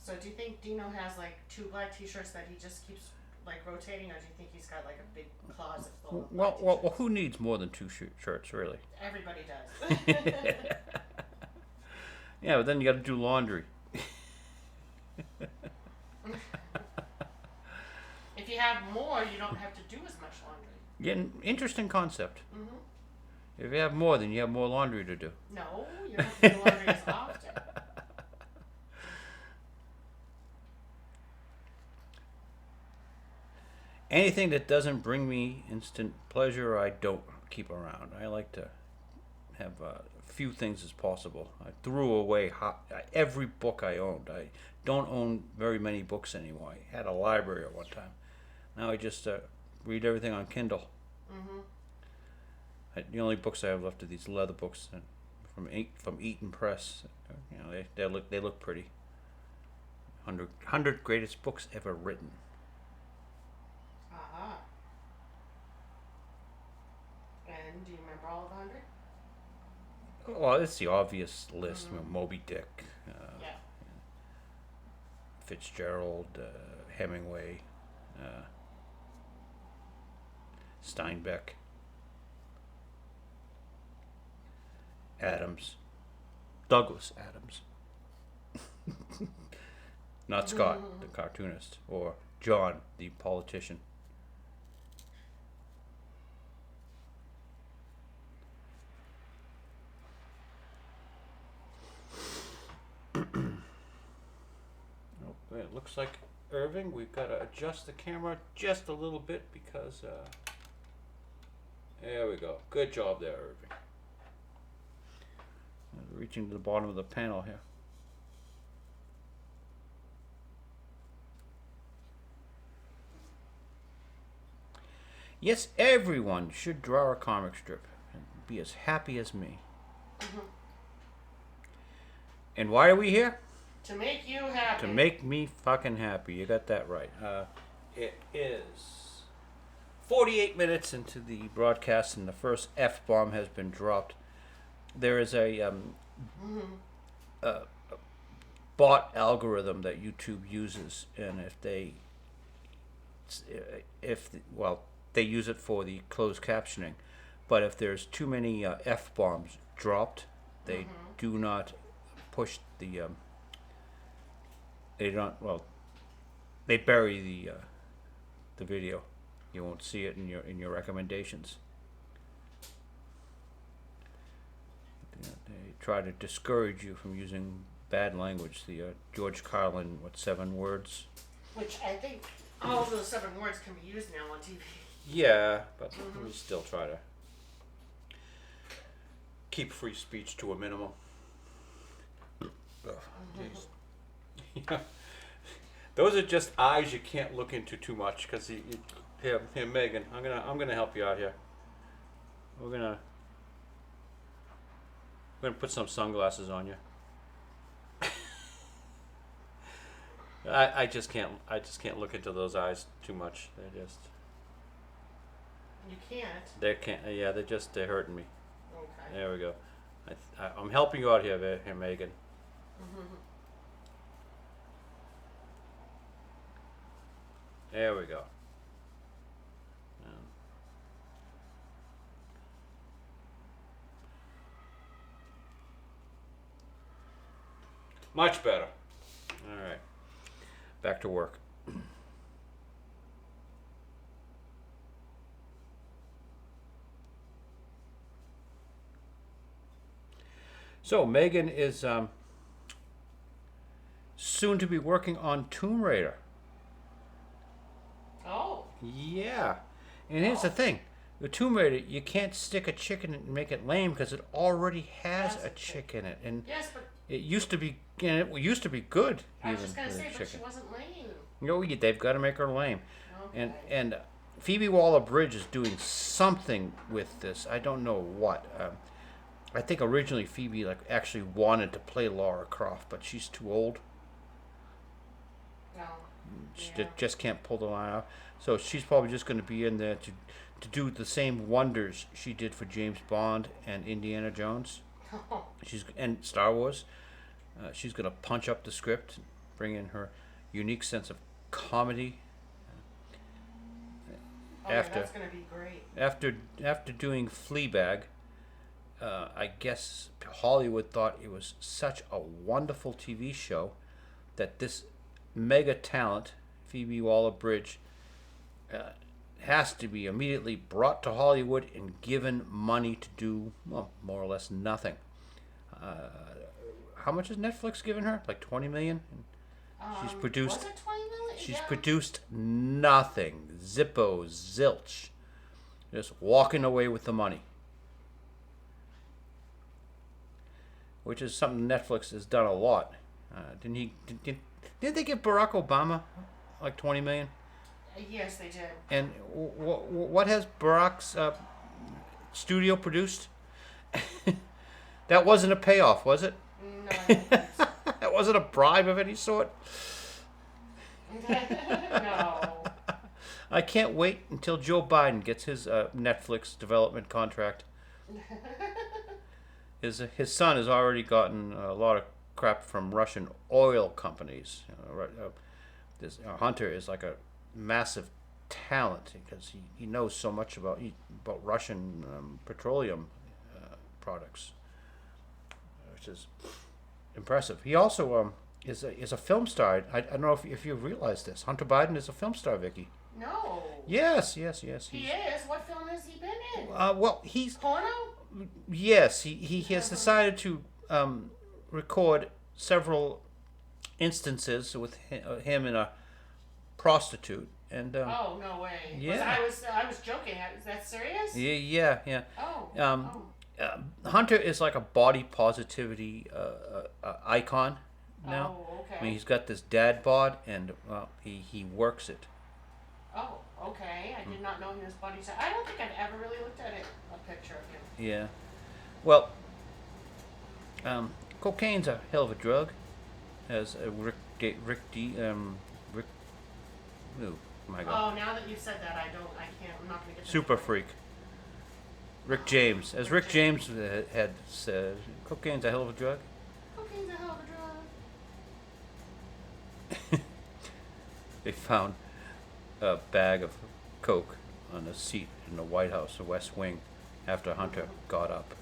So do you think Dino has like 2 black t-shirts that he just keeps like rotating, or do you think he's got like a big closet full of black t-shirts? Well, who needs more than 2 shirts, really? Everybody does. Yeah, but then you got to do laundry. If you have more, you don't have to do as much laundry. Yeah, an interesting concept. If you have more, then you have more laundry to do. No, you don't have to do laundry as often. Anything that doesn't bring me instant pleasure, I don't keep around. I like to have a few things as possible. I threw away every book I owned. I don't own very many books anymore. I had a library at one time. Now I just read everything on Kindle. The only books I have left are these leather books from Eaton Press. You know, they look pretty. 100 greatest books ever written. And do you remember all of the 100? Well, it's the obvious list. You know, Moby Dick, Yeah. Fitzgerald, Hemingway, Steinbeck, Adams, Douglas Adams, not Scott, the cartoonist, or John, the politician. Oh, it looks like Irving. We've got to adjust the camera just a little bit because there we go. Good job there, Irving. Reaching to the bottom of the panel here. Yes, everyone should draw a comic strip and be as happy as me. And why are we here? To make you happy. To make me fucking happy. You got that right. It is 48 minutes into the broadcast and the first F-bomb has been dropped. There is a bot algorithm that YouTube uses, and they use it for the closed captioning, but if there's too many F-bombs dropped, they do not push the they bury the video. You won't see it in your recommendations. They try to discourage you from using bad language. The George Carlin, 7 words? Which I think all of those 7 words can be used now on TV. Yeah, but we still try to keep free speech to a minimum. Yeah. Those are just eyes you can't look into too much because here, Megan, I'm gonna help you out here. We're gonna put some sunglasses on you. I just can't look into those eyes too much. They're just. You can't. They can't. Yeah, they're hurting me. Okay. There we go. I'm helping you out here, Megan. There we go. Much better. All right. Back to work. So Megan is soon to be working on Tomb Raider. Oh. Yeah. And here's the thing. The Tomb Raider, you can't stick a chicken and make it lame because it already has a chick in it. And yes, but it used to be good. I was just even going to say, with a but she chicken. wasn't lame. No, they've got to make her lame. Okay. And Phoebe Waller-Bridge is doing something with this. I don't know what. I think originally Phoebe actually wanted to play Lara Croft, but she's too old. No. She Yeah. just can't pull the line out. So she's probably just going to be in there to do the same wonders she did for James Bond and Indiana Jones. And Star Wars. She's going to punch up the script, bring in her unique sense of comedy. That's going to be great. After doing Fleabag, I guess Hollywood thought it was such a wonderful TV show that this mega talent, Phoebe Waller-Bridge, has to be immediately brought to Hollywood and given money to do, well, more or less nothing. How much has Netflix given her? Like $20 million? She's produced. Was it 20 million? She's produced nothing. Zippo, zilch. Just walking away with the money. Which is something Netflix has done a lot. Didn't they give Barack Obama like 20 million? Yes, they did. And what has Barack's studio produced? That wasn't a payoff, was it? No, I don't think so. That wasn't a bribe of any sort. No. I can't wait until Joe Biden gets his Netflix development contract. is his son has already gotten a lot of crap from Russian oil companies. Hunter is like a massive talent because he knows so much about Russian petroleum products, which is impressive. He also is a film star. I don't know if you realize this. Hunter Biden is a film star, Vicky. No. Yes. He is. What film has he been in? Well, he's Porno? yes. He has decided to record several instances with him and a prostitute, and Oh, no way. yeah. I was joking. Is that serious? Yeah. Oh. Hunter is like a body positivity icon now. Oh, okay. I mean, he's got this dad bod, and he works it. Oh, okay. I did not know he was body size. I don't think I've ever really looked at a picture of him. Yeah. Well, cocaine's a hell of a drug, as Rick. Oh my God. Oh, now that you've said that, I'm not going to get Super freak. Rick James, as Rick James had said, cocaine's a hell of a drug. Cocaine's a hell of a drug. They found a bag of coke on a seat in the White House, the West Wing, after Hunter got up.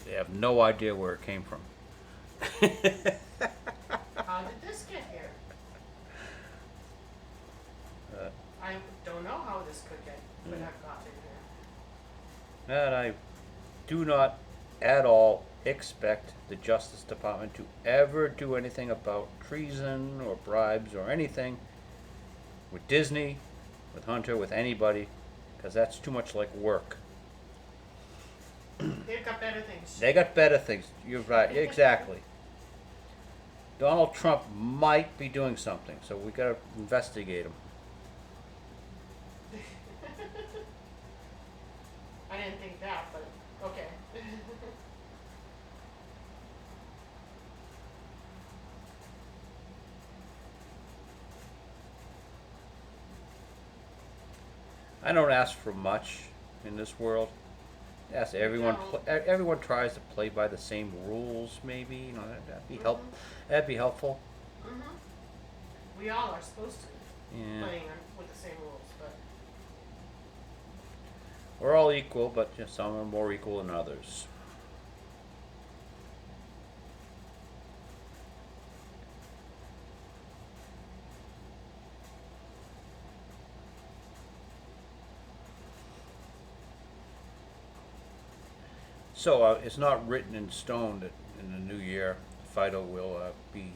They have no idea where it came from. How did this get here? I don't know how this could have gotten here. And I do not at all expect the Justice Department to ever do anything about treason or bribes or anything with Disney, with Hunter, with anybody, because that's too much like work. They've got better things. They got better things. You're right. Exactly. Donald Trump might be doing something, so we got to investigate him. I didn't think that, but okay. I don't ask for much in this world. I ask everyone. Everyone tries to play by the same rules. Maybe that'd be That'd be helpful. We all are supposed to Yeah. playing with the same rules, but We're all equal, but some are more equal than others. So it's not written in stone that in the new year Fido will be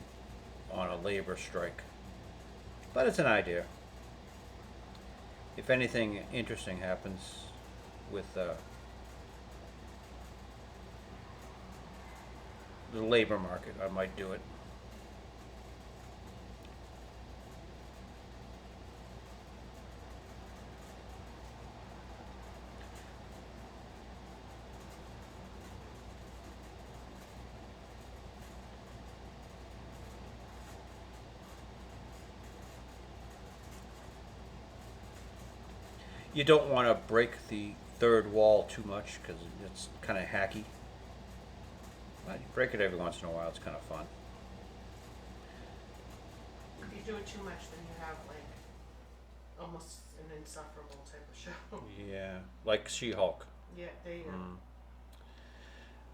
on a labor strike, but it's an idea. If anything interesting happens with the labor market, I might do it. You don't want to break the third wall too much because it's kind of hacky. But you break it every once in a while, it's kind of fun. if you do it too much, then you have like almost an insufferable type of show. Yeah, like She-Hulk. Yeah, there you go.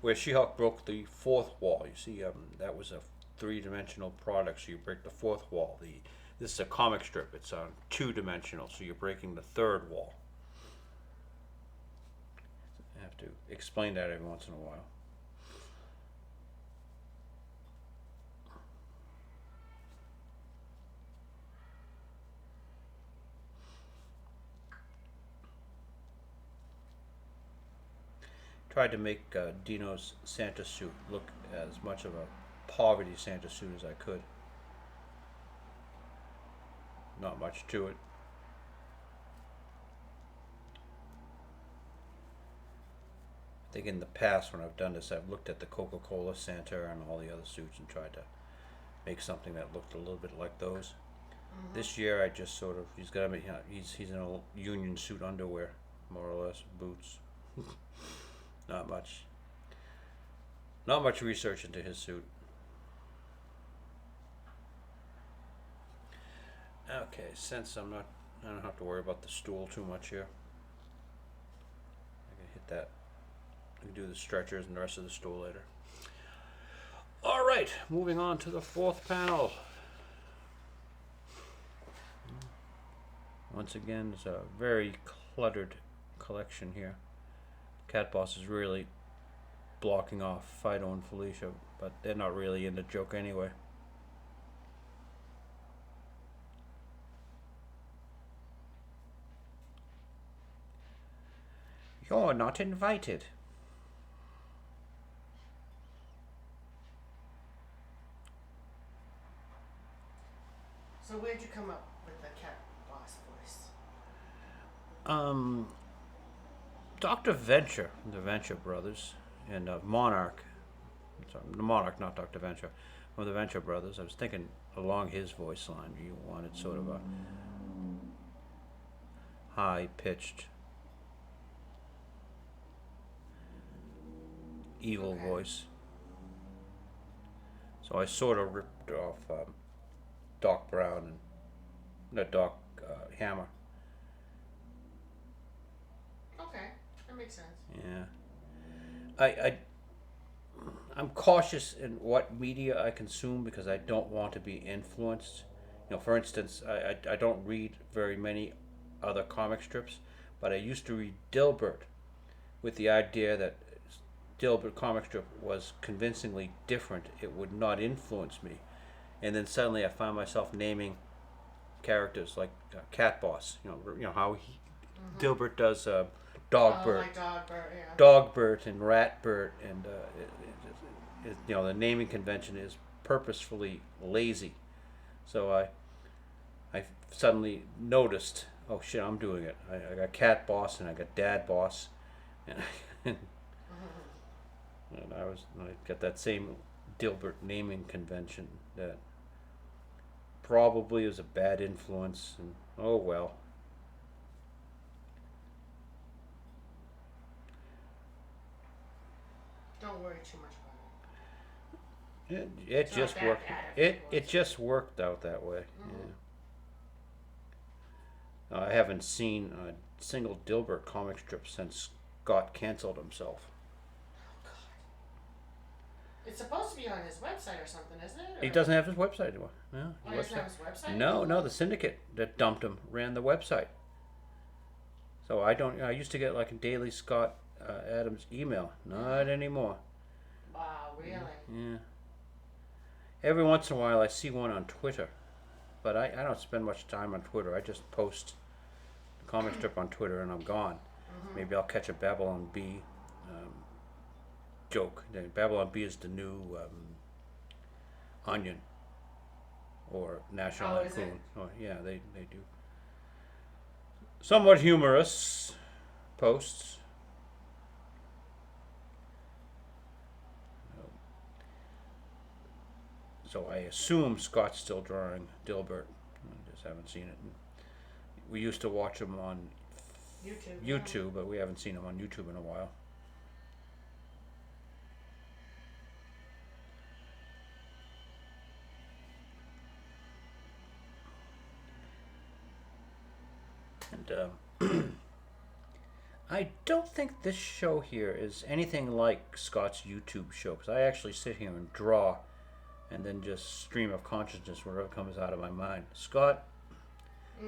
Where She-Hulk broke the fourth wall. You see, that was a three-dimensional product, so you break the fourth wall. This is a comic strip. It's two-dimensional, so you're breaking the third wall. I have to explain that every once in a while. Tried to make Dino's Santa suit look as much of a poverty Santa suit as I could. Not much to it. I think in the past when I've done this, I've looked at the Coca-Cola Santa and all the other suits and tried to make something that looked a little bit like those. This year I just sort of, he's got he's in a union suit underwear, more or less, boots. Not much. Not much research into his suit. Okay, since I don't have to worry about the stool too much here. I can hit that. I can do the stretchers and the rest of the stool later. All right, moving on to the fourth panel. Once again, it's a very cluttered collection here. Cat Boss is really blocking off Fido and Felicia, but they're not really in the joke anyway. You're not invited. So where'd you come up with the Cat Boss voice? Dr. Venture, the Venture brothers, and Monarch. Sorry, the Monarch, not Dr. Venture. Of the Venture brothers. I was thinking along his voice line, you wanted sort of a high-pitched, evil voice. So I sort of ripped off Doc Brown and Doc Hammer. Okay, that makes sense. Yeah. I'm cautious in what media I consume because I don't want to be influenced. You know, for instance, I don't read very many other comic strips, but I used to read Dilbert with the idea that Dilbert comic strip was convincingly different. It would not influence me. And then suddenly I found myself naming characters like Cat Boss. You know how Dilbert does Dogbert, Like Dogbert, yeah. Dogbert and Ratbert, and the naming convention is purposefully lazy. So I suddenly noticed, oh shit, I'm doing it. I got Cat Boss and I got Dad Boss, and and I got that same Dilbert naming convention that probably is a bad influence, and oh well. Don't worry too much about it. It just worked. It just worked out that way. Yeah. I haven't seen a single Dilbert comic strip since Scott canceled himself. Oh God. It's supposed to be on his website or something, isn't it? Or? He doesn't have his website anymore. No, Oh, he doesn't have his website? No, the syndicate that dumped him ran the website. So I used to get like a daily Scott Adams email. Not anymore. Wow, really? Yeah. Every once in a while I see one on Twitter, but I don't spend much time on Twitter. I just post the comic strip on Twitter and I'm gone. Maybe I'll catch a Babylon Bee joke. Babylon Bee is the new Onion or National Lampoon. Oh, yeah, they do somewhat humorous posts. So I assume Scott's still drawing Dilbert. I just haven't seen it. We used to watch him on YouTube, but we haven't seen him on YouTube in a while. And I don't think this show here is anything like Scott's YouTube show, because I actually sit here and draw and then just stream of consciousness wherever comes out of my mind. Scott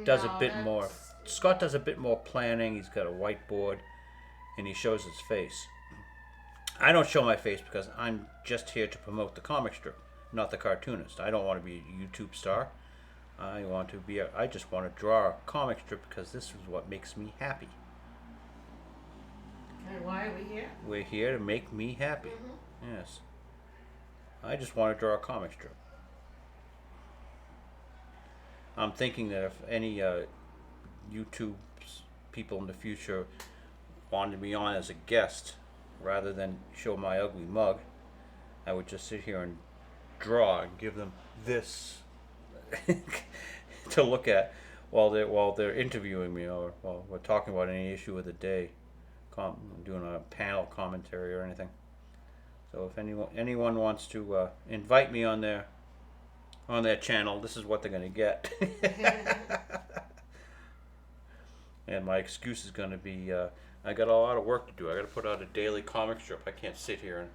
does a bit more. Scott does a bit more planning. He's got a whiteboard and he shows his face. I don't show my face because I'm just here to promote the comic strip, not the cartoonist. I don't want to be a YouTube star. I just want to draw a comic strip because this is what makes me happy. And why are we here? We're here to make me happy. Yes. I just want to draw a comic strip. I'm thinking that if any YouTube people in the future wanted me on as a guest, rather than show my ugly mug, I would just sit here and draw and give them this to look at while they're interviewing me, or while we're talking about any issue of the day, doing a panel commentary or anything. So if anyone wants to invite me on their channel, this is what they're gonna get. And my excuse is gonna be I got a lot of work to do. I got to put out a daily comic strip. I can't sit here and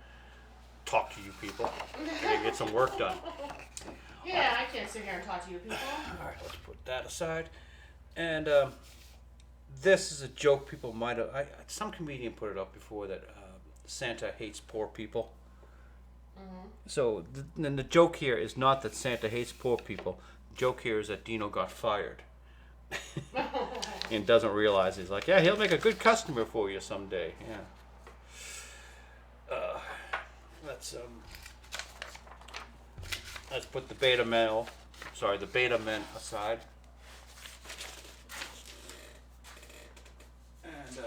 talk to you people. I gotta get some work done. Yeah, I can't sit here and talk to you people. All right, let's put that aside. And this is a joke people might have. Some comedian put it up before that Santa hates poor people. Mm-hmm. So then the joke here is not that Santa hates poor people. The joke here is that Dino got fired. And doesn't realize he's like, yeah, he'll make a good customer for you someday. Yeah. Let's put the beta men aside. And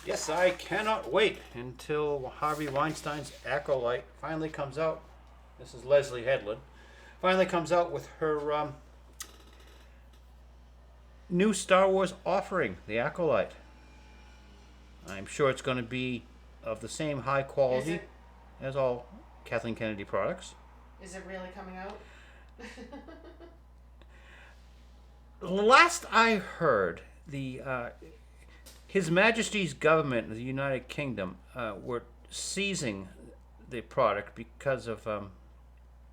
yes, I cannot wait until Harvey Weinstein's Acolyte finally comes out. This is Leslie Headland. Finally comes out with her new Star Wars offering, the Acolyte. I'm sure it's going to be of the same high quality as all Kathleen Kennedy products. Is it really coming out? Last I heard, His Majesty's government of the United Kingdom were seizing the product because of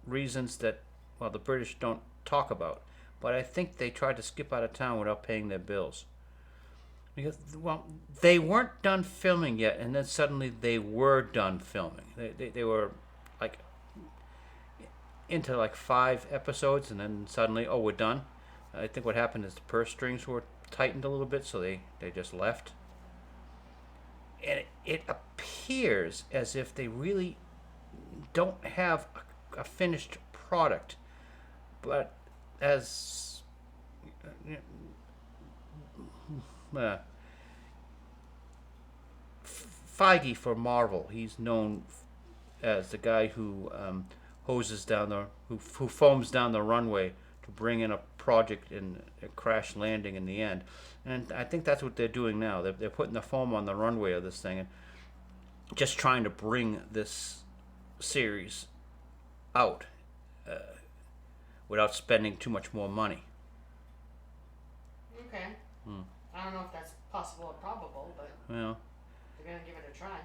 reasons that, well, the British don't talk about. But I think they tried to skip out of town without paying their bills. Because, well, they weren't done filming yet, and then suddenly they were done filming. They were like into like 5 episodes, and then suddenly, oh, we're done. I think what happened is the purse strings were tightened a little bit, so they just left. And it appears as if they really don't have a finished product. But as Feige for Marvel, he's known as the guy who hoses down who foams down the runway to bring in a project in a crash landing in the end. And I think that's what they're doing now. They're putting the foam on the runway of this thing and just trying to bring this series out without spending too much more money. Okay. I don't know if that's possible or probable, but Well, they're going to give it a try.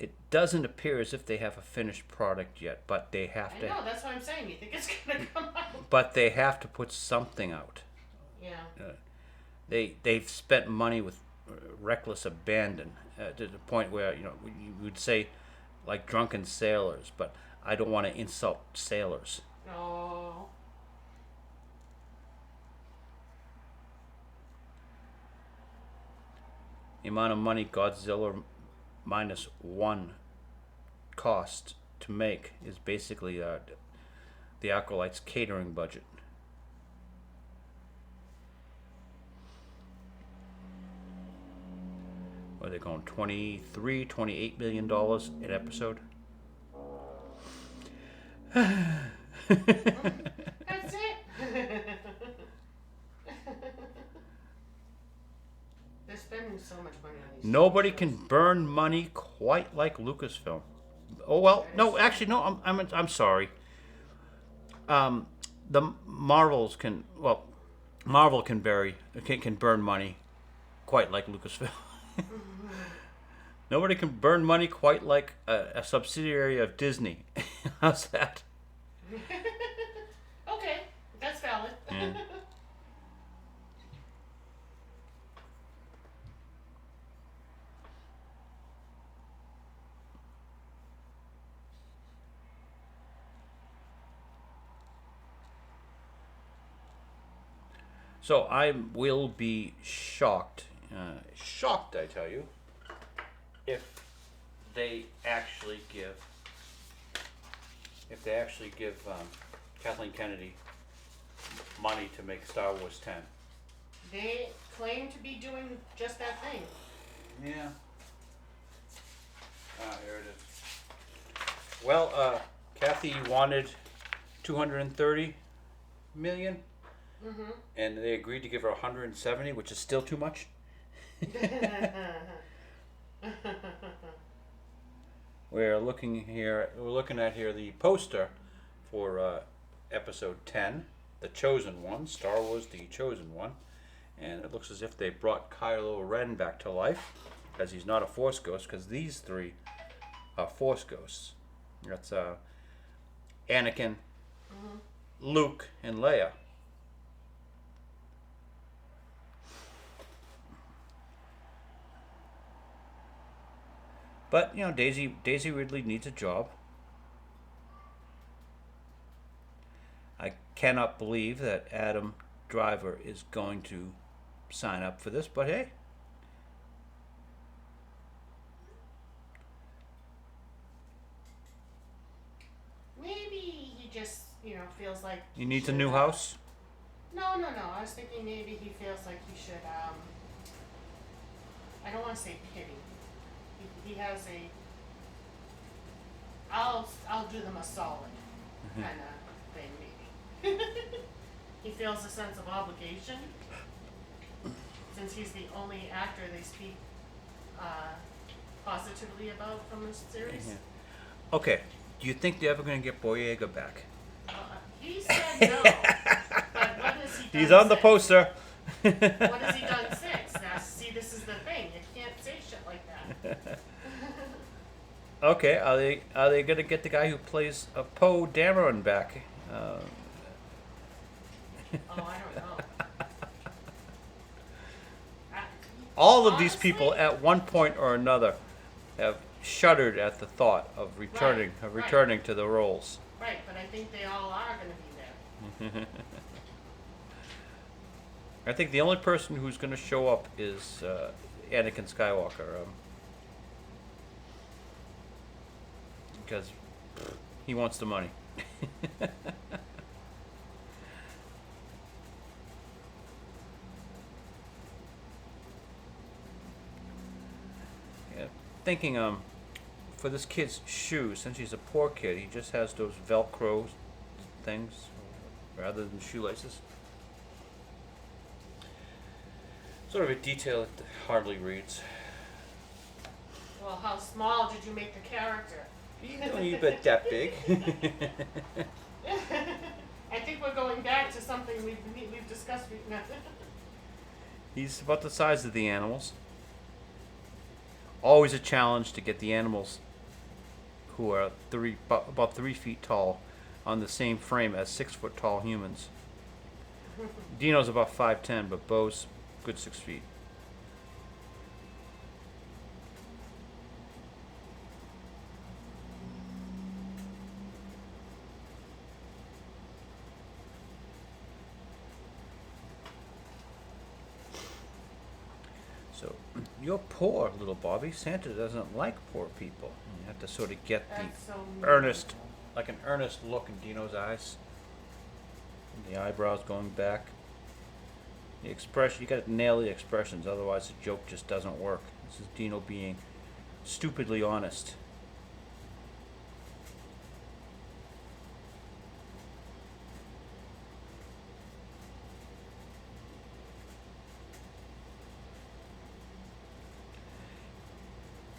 it doesn't appear as if they have a finished product yet, but they have I to. know, that's what I'm saying. You think it's going to come out? But they have to put something out. Yeah. They've spent money with reckless abandon to the point where you would say like drunken sailors, but I don't want to insult sailors. Oh. The amount of money Godzilla minus 1 cost to make is basically the Acolyte's catering budget. What are they going, $28 million an episode? That's it. They're spending so much money on these. Nobody can burn money quite like Lucasfilm. Oh well, no, actually no. I'm sorry. The Marvels can Marvel can burn money quite like Lucasfilm. Nobody can burn money quite like a subsidiary of Disney. How's that? Okay, that's valid. Yeah. So I will be shocked, I tell you, if they actually give Kathleen Kennedy money to make Star Wars 10. They claim to be doing just that thing. Yeah. Here it is. Well, Kathy wanted 230 million. Mm-hmm. And they agreed to give her 170, which is still too much. We're looking at here the poster for episode 10, The Chosen One, Star Wars The Chosen One. And it looks as if they brought Kylo Ren back to life, because he's not a Force ghost, because these three are Force ghosts. That's Anakin, Luke, and Leia. But, you know, Daisy Ridley needs a job. I cannot believe that Adam Driver is going to sign up for this, but hey. Maybe he just, feels like He needs a new house? No. I was thinking maybe he feels like he should, I don't want to say pity. He has a, I'll do them a solid kind of thing, maybe. He feels a sense of obligation, since he's the only actor they speak positively about from this series. Yeah. Okay, do you think they're ever going to get Boyega back? He said no, but what has he done? He's on the since? poster. What has he done since? Now, see, this is the thing. You can't say shit like that. Okay, are they going to get the guy who plays Poe Dameron back? Oh, I don't know. All of these Honestly? people, at one point or another, have shuddered at the thought of returning to the roles. Right, but I think they all are going to be there. I think the only person who's going to show up is Anakin Skywalker, because he wants the money. Yeah, thinking for this kid's shoes, since he's a poor kid, he just has those Velcro things rather than shoelaces. Sort of a detail that hardly reads. Well, how small did you make the character? He's only about that big. I think we're going back to something we've discussed. He's about the size of the animals. Always a challenge to get the animals who are about 3 feet tall on the same frame as 6 foot tall humans. Dino's about 5'10", but Bo's good 6 feet. So, you're poor, little Bobby. Santa doesn't like poor people. You have to sort of get That's so the earnest, like an earnest look in Dino's eyes. And the eyebrows going back. The expression, you gotta nail the expressions, otherwise the joke just doesn't work. This is Dino being stupidly honest.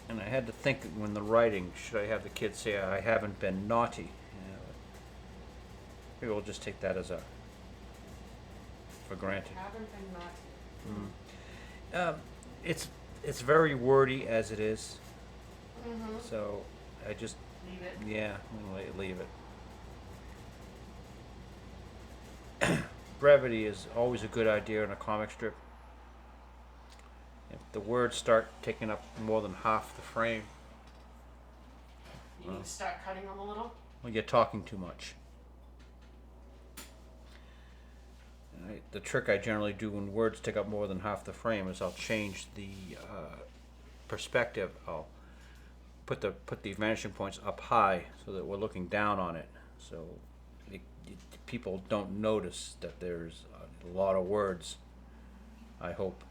And I had to think when the writing, should I have the kids say, I haven't been naughty? Maybe we'll just take that as for granted. Haven't been naughty. It's very wordy as it is, Mm-hmm. so I just, Leave it. yeah, I'm gonna leave it. Brevity is always a good idea in a comic strip. If the words start taking up more than half the frame, You need to start cutting them a little. well, you're talking too much. The trick I generally do when words take up more than half the frame is I'll change the perspective. I'll put the vanishing points up high so that we're looking down on it, so people don't notice that there's a lot of words. I hope.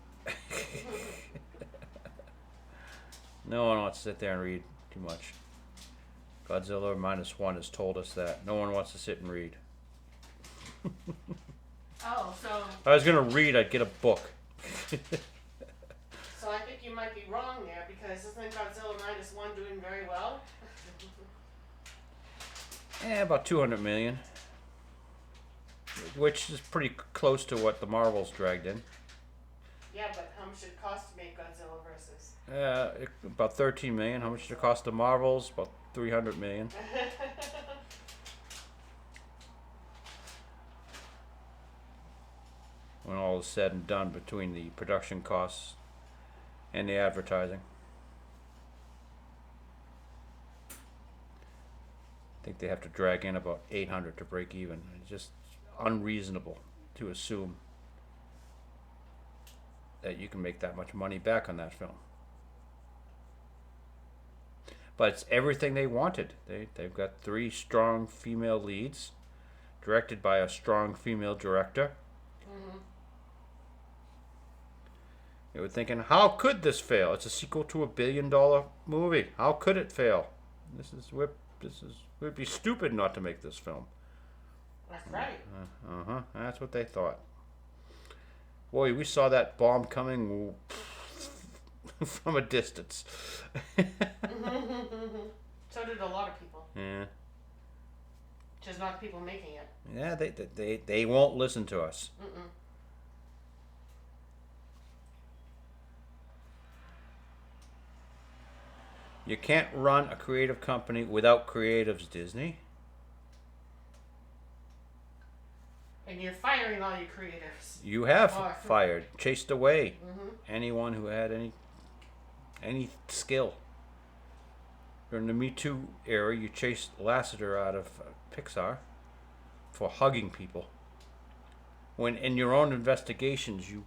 No one wants to sit there and read too much. Godzilla -1 has told us that no one wants to sit and read. Oh, so If I was gonna read, I'd get a book. So I think you might be wrong there, because isn't Godzilla minus one doing very well? About 200 million, which is pretty close to what the Marvels dragged in. Yeah, but how much did it cost to make Godzilla versus? About 13 million. How much did it cost the Marvels? About 300 million. When all is said and done, between the production costs and the advertising. I think they have to drag in about 800 to break even. It's just unreasonable to assume that you can make that much money back on that film. But it's everything they wanted. They've got 3 strong female leads, directed by a strong female director. Mm-hmm. They were thinking, how could this fail? It's a sequel to a $1 billion movie. How could it fail? We'd be stupid not to make this film. That's right. That's what they thought. Boy, we saw that bomb coming from a distance. So did a lot of people. Yeah. Just not the people making it. Yeah, they won't listen to us. Mm-mm. You can't run a creative company without creatives, Disney. And you're firing all your creatives. You have Or- fired, chased away Mm-hmm. anyone who had any skill. During the Me Too era, you chased Lasseter out of Pixar for hugging people. When in your own investigations you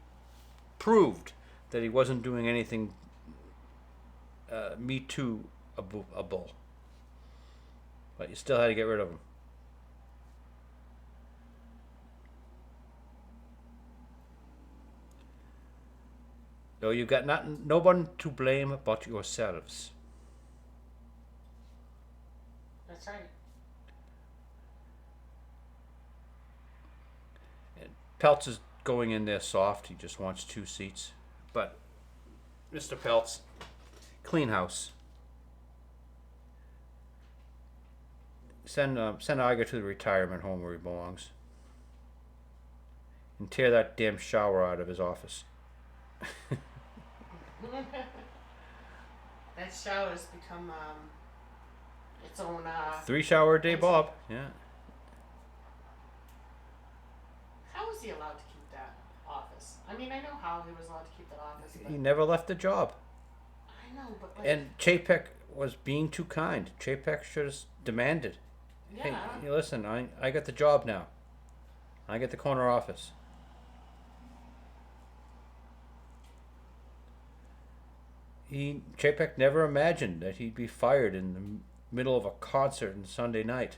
proved that he wasn't doing anything Me Too-able. But you still had to get rid of him. So you've got no one to blame but yourselves. That's right. And Peltz is going in there soft. He just wants 2 seats. But Mr. Peltz, clean house. Send Iger to the retirement home where he belongs. And tear that damn shower out of his office. That shower's become its own 3 shower a day, Bob. Yeah. How was he allowed to keep that office? I mean, I know how he was allowed to keep that office, but He never left the job. I know, but like, And Chapek was being too kind. Chapek should have demanded, yeah, hey, listen, I got the job now. I get the corner office. Chapek never imagined that he'd be fired in the middle of a concert on Sunday night.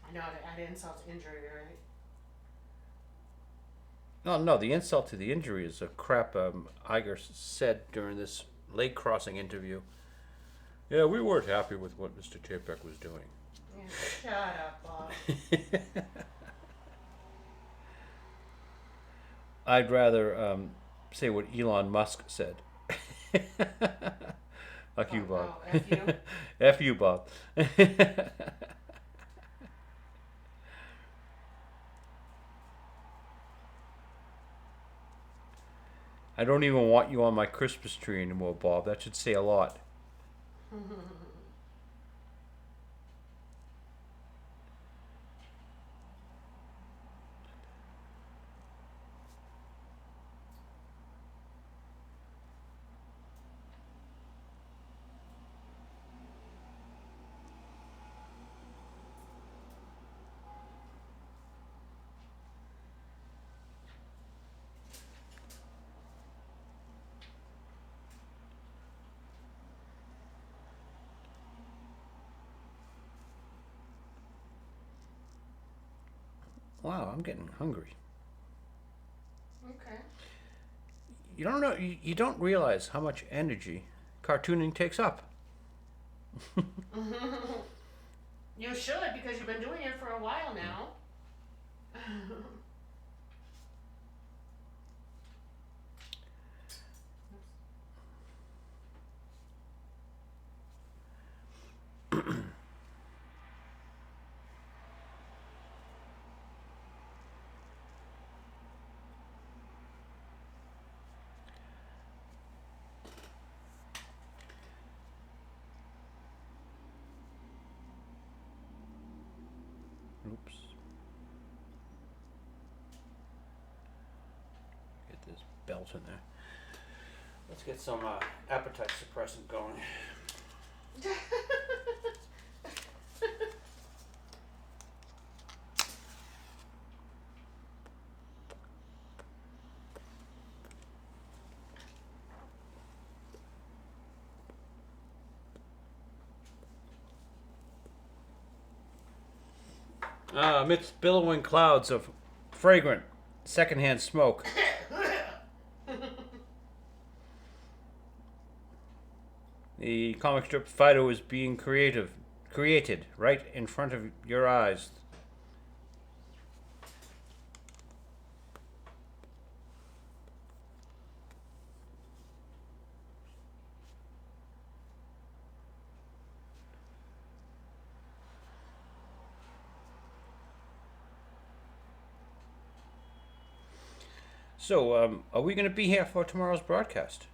I know, to add insult to injury, right? No, the insult to the injury is a crap Iger said during this lake crossing interview. Yeah, we weren't happy with what Mr. Chapek was doing. Yeah, shut up, Bob. I'd rather say what Elon Musk said. Fuck you, Bob. Oh, F you? F you, Bob. I don't even want you on my Christmas tree anymore, Bob. That should say a lot. Wow, I'm getting hungry. Okay. You don't know. You don't realize how much energy cartooning takes up. You should, because you've been doing it for a while now. belt in there. Let's get some appetite suppressant going. Amidst billowing clouds of fragrant secondhand smoke, the comic strip Fido is being created right in front of your eyes. So, are we going to be here for tomorrow's broadcast?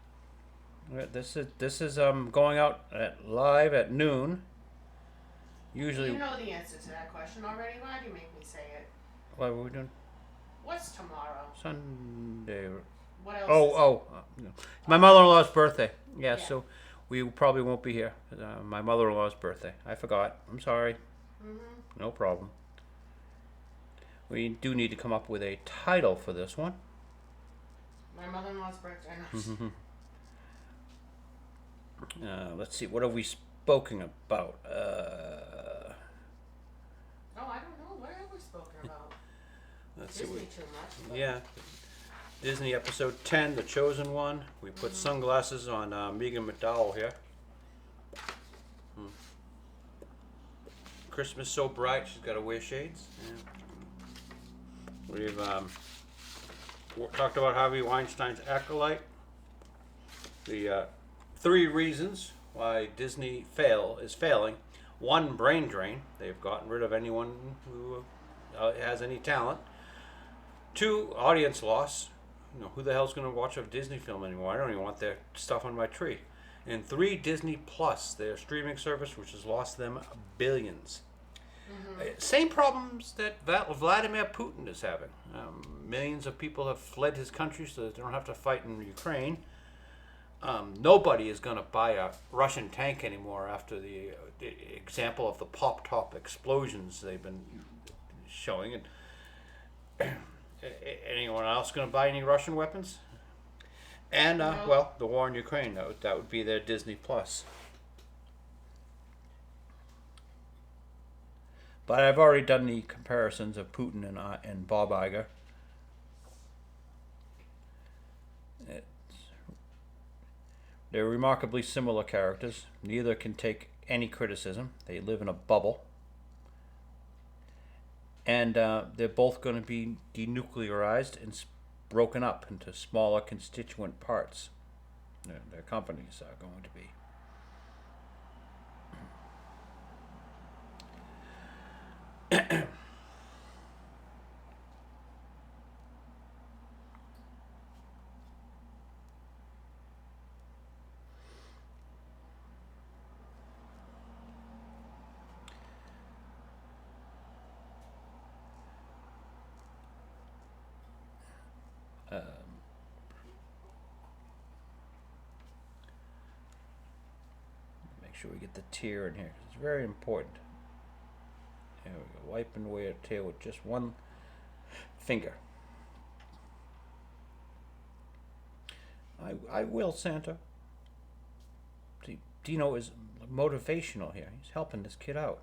This is going out live at noon. Usually, You know the answer to that question already. Why do you make me say it? what were we doing? What's tomorrow? Sunday. What else? No. My mother-in-law's birthday. Yeah, Yeah. so we probably won't be here. My mother-in-law's birthday. I forgot. I'm sorry. No problem. We do need to come up with a title for this one. My mother-in-law's birthday. Let's see. What have we spoken about? Oh, I don't know. What have we spoken about? Let's Disney see. too much. But Yeah. Disney episode 10, The Chosen One. We put sunglasses on Megan McDowell here. Christmas so bright, she's got to wear shades. Yeah. We've talked about Harvey Weinstein's acolyte. The 3 reasons why Disney is failing. 1, brain drain. They've gotten rid of anyone who has any talent. 2, audience loss. Who the hell's going to watch a Disney film anymore? I don't even want their stuff on my tree. And 3, Disney Plus, their streaming service, which has lost them billions. Same problems that Vladimir Putin is having. Millions of people have fled his country so that they don't have to fight in Ukraine. Nobody is going to buy a Russian tank anymore after the example of the pop-top explosions they've been showing. And anyone else going to buy any Russian weapons? And No. well, the war in Ukraine. That would be their Disney Plus. But I've already done the comparisons of Putin and Bob Iger. They're remarkably similar characters. Neither can take any criticism. They live in a bubble. And they're both going to be denuclearized and broken up into smaller constituent parts. Their companies are going to be. Make sure we get the tear in here 'cause it's very important. There we go. Wiping away a tear with just one finger. I will, Santa. See, Dino is motivational here. He's helping this kid out.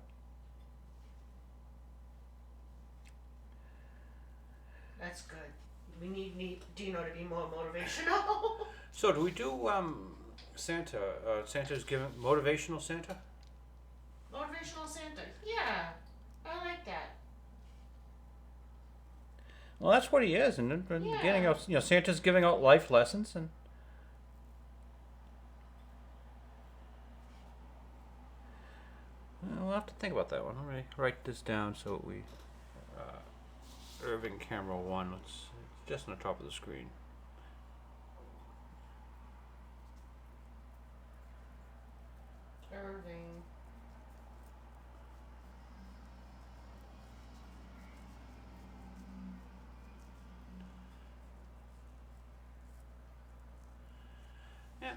That's good. We need Dino to be more motivational. So do we do Santa? Santa's giving motivational Santa. Motivational Santa. Yeah, I like that. Well, that's what he is, and in the Yeah. beginning of Santa's giving out life lessons, and we'll have to think about that one. Let me write this down so we Irving camera 1. Let's just on the top of the screen. Irving.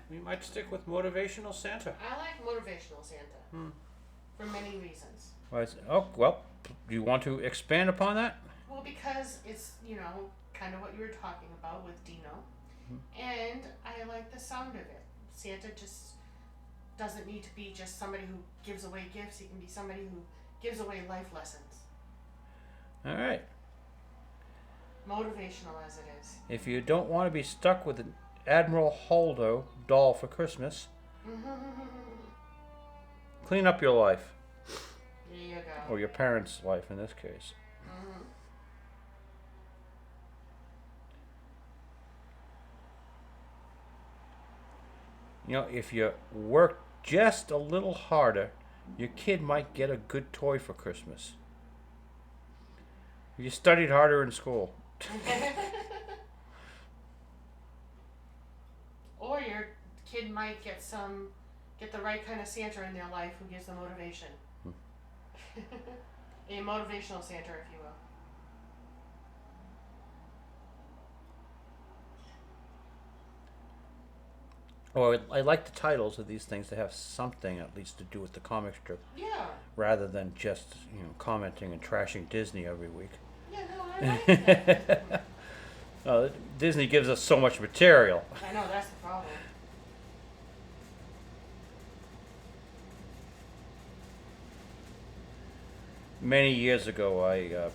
we might stick with Motivational Santa. I like Motivational Santa. For many reasons. Well, do you want to expand upon that? Well, because it's, kind of what you were talking about with Dino. And I like the sound of it. Santa just doesn't need to be just somebody who gives away gifts. He can be somebody who gives away life lessons. All right. Motivational as it is. If you don't want to be stuck with an Admiral Holdo doll for Christmas, clean up your life. There you go. Or your parents' life in this case. If you work just a little harder, your kid might get a good toy for Christmas. If you studied harder in school. Or your kid might get the right kind of Santa in their life who gives them motivation. A motivational Santa, if you will. Or I like the titles of these things to have something at least to do with the comic strip. Yeah. Rather than just, commenting and trashing Disney every week. Yeah, no, I like that. Disney gives us so much material. I know, that's the problem. Many years ago, I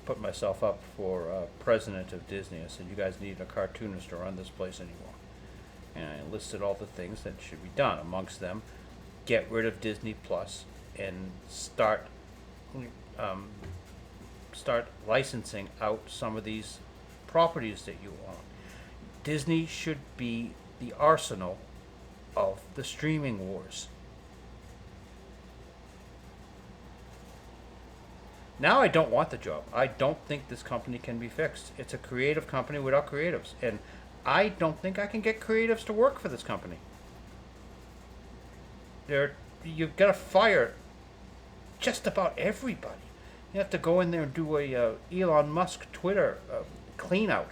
put myself up for president of Disney. I said, you guys need a cartoonist to run this place anymore. And I listed all the things that should be done. Amongst them, get rid of Disney Plus and start licensing out some of these properties that you own. Disney should be the arsenal of the streaming wars. Now I don't want the job. I don't think this company can be fixed. It's a creative company without creatives. And I don't think I can get creatives to work for this company. You've got to fire just about everybody. You have to go in there and do a Elon Musk Twitter clean out.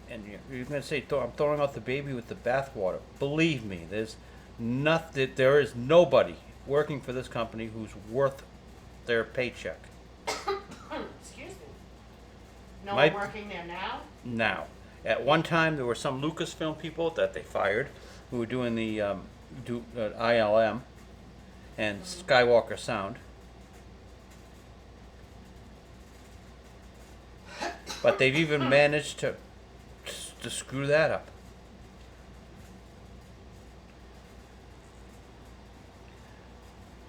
And you're going to say, I'm throwing out the baby with the bathwater. Believe me, there is nobody working for this company who's worth their paycheck. Excuse me. No one working there now? Now. At one time, there were some Lucasfilm people that they fired who were doing the ILM and Skywalker Sound. But they've even managed to screw that up.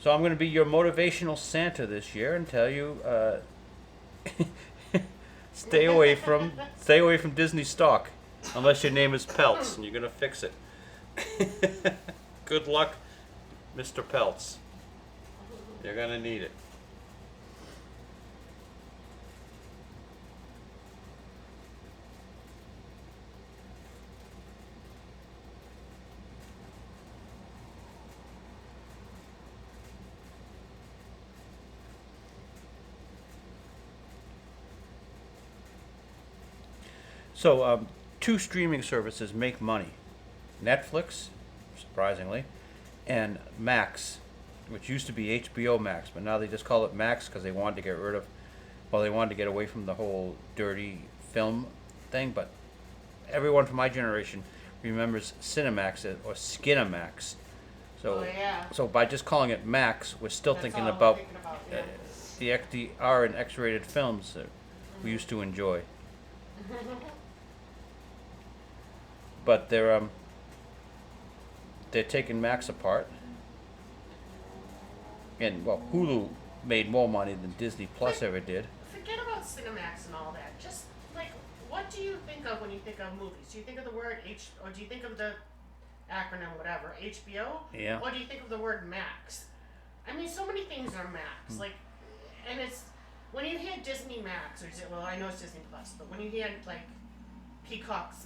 So I'm going to be your motivational Santa this year and tell you stay away from Disney stock unless your name is Peltz and you're going to fix it. Good luck, Mr. Peltz. You're going to need it. So, two streaming services make money. Netflix, surprisingly, and Max, which used to be HBO Max, but now they just call it Max because they wanted to get away from the whole dirty film thing. But everyone from my generation remembers Cinemax or Skinamax. So by just calling it Max, we're still thinking about the XDR and X-rated films that we used to enjoy. But they're taking Max apart, and Hulu made more money than Disney Plus ever did. Forget about Cinemax and all that. Just what do you think of when you think of movies? Do you think of the word or do you think of the acronym whatever HBO? Yeah. Or do you think of the word Max? I mean, so many things are Max. And it's when you hear Disney Max I know it's Disney Plus, but when you hear Peacock's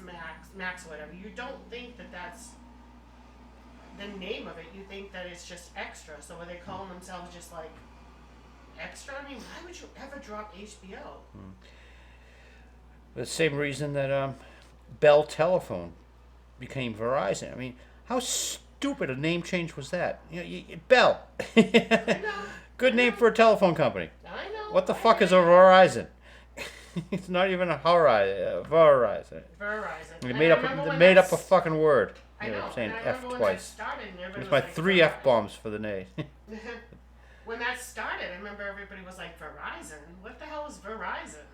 Max or whatever, you don't think that that's the name of it, you think that it's just extra. So are they calling themselves just like extra? I mean, why would you ever drop HBO? The same reason that Bell Telephone became Verizon. I mean, how stupid a name change was that? Bell. I know. Good name for a telephone company. I know. What the fuck is a Verizon? It's not even a Verizon. Verizon. They And made I up. remember They when made up a that's- fucking word. I You know. know, saying and I F remember when twice. that started, and everybody It's was my like, 3 F bombs for the day. When that started, I remember everybody was like, Verizon? What the hell is Verizon?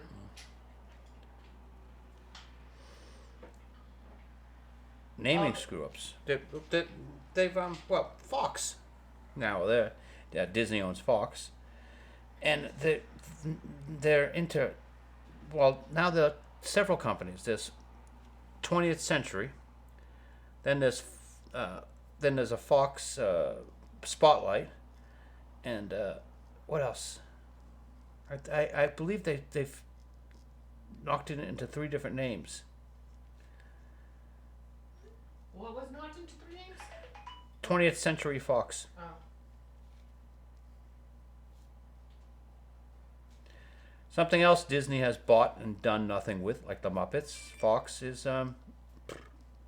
Naming Oh. screw ups. They've well, Fox. Now Disney owns Fox, and they're into. Well, now there are several companies. There's 20th Century. Then there's a Fox Spotlight, and what else? I believe they've knocked it into 3 different names. What was knocked into 3 names? 20th Century Fox. Oh. Something else Disney has bought and done nothing with, like the Muppets. Fox is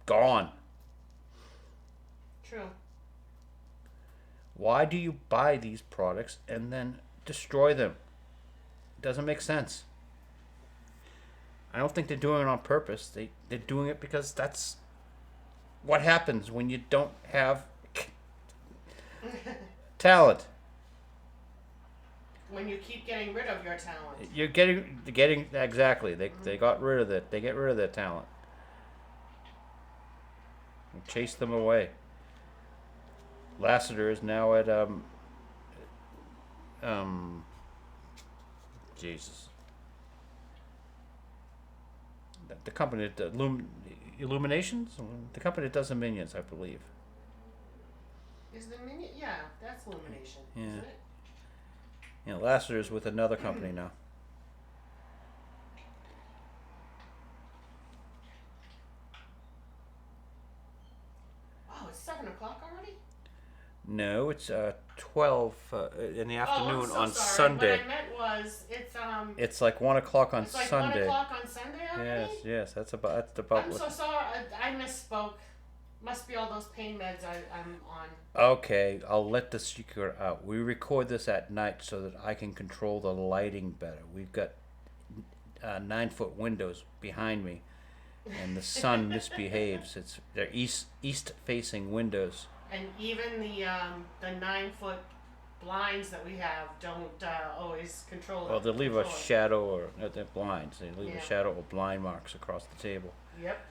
gone. True. Why do you buy these products and then destroy them? It doesn't make sense. I don't think they're doing it on purpose. They're doing it because that's what happens when you don't have talent. When you keep getting rid of your talent. You're getting exactly. They got rid of it. They get rid of their talent. And chase them away. Lassiter is now at Jesus. The company that Illuminations, the company that does the Minions, I believe. Is the minion? Yeah, that's Illumination, Yeah. isn't it? Lassiter is with another company now. Oh, it's 7 o'clock already? No, it's 12 in the afternoon Oh, I'm so on sorry. Sunday. What I meant was, It's like 1 o'clock on it's like Sunday. 1 o'clock on Sunday already? Yes, that's about I'm so sorry. I misspoke. Must be all those pain meds I'm on. Okay, I'll let the secret out. We record this at night so that I can control the lighting better. We've got 9-foot windows behind me, and the sun misbehaves. They're east facing windows. And even the 9-foot blinds that we have don't always control it. Well, they leave a shadow, or they're blinds. They leave Yeah. a shadow or blind marks across the table. Yep.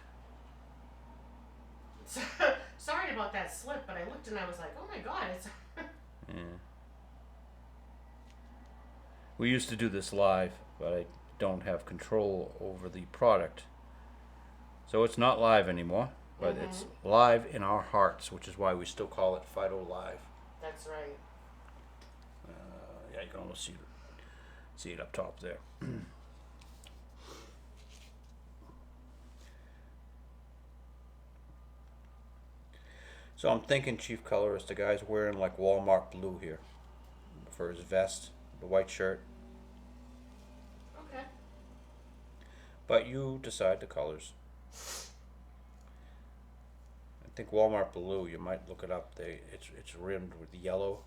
Sorry about that slip, but I looked and I was like, oh my god, it's. Yeah. We used to do this live, but I don't have control over the product. So it's not live anymore, but it's live in our hearts, which is why we still call it Fido Live. That's right. Yeah, you can almost see it up top there. So I'm thinking chief colorist, the guy's wearing like Walmart blue here for his vest, the white shirt. Okay. But you decide the colors. I think Walmart blue. You might look it up. It's rimmed with yellow.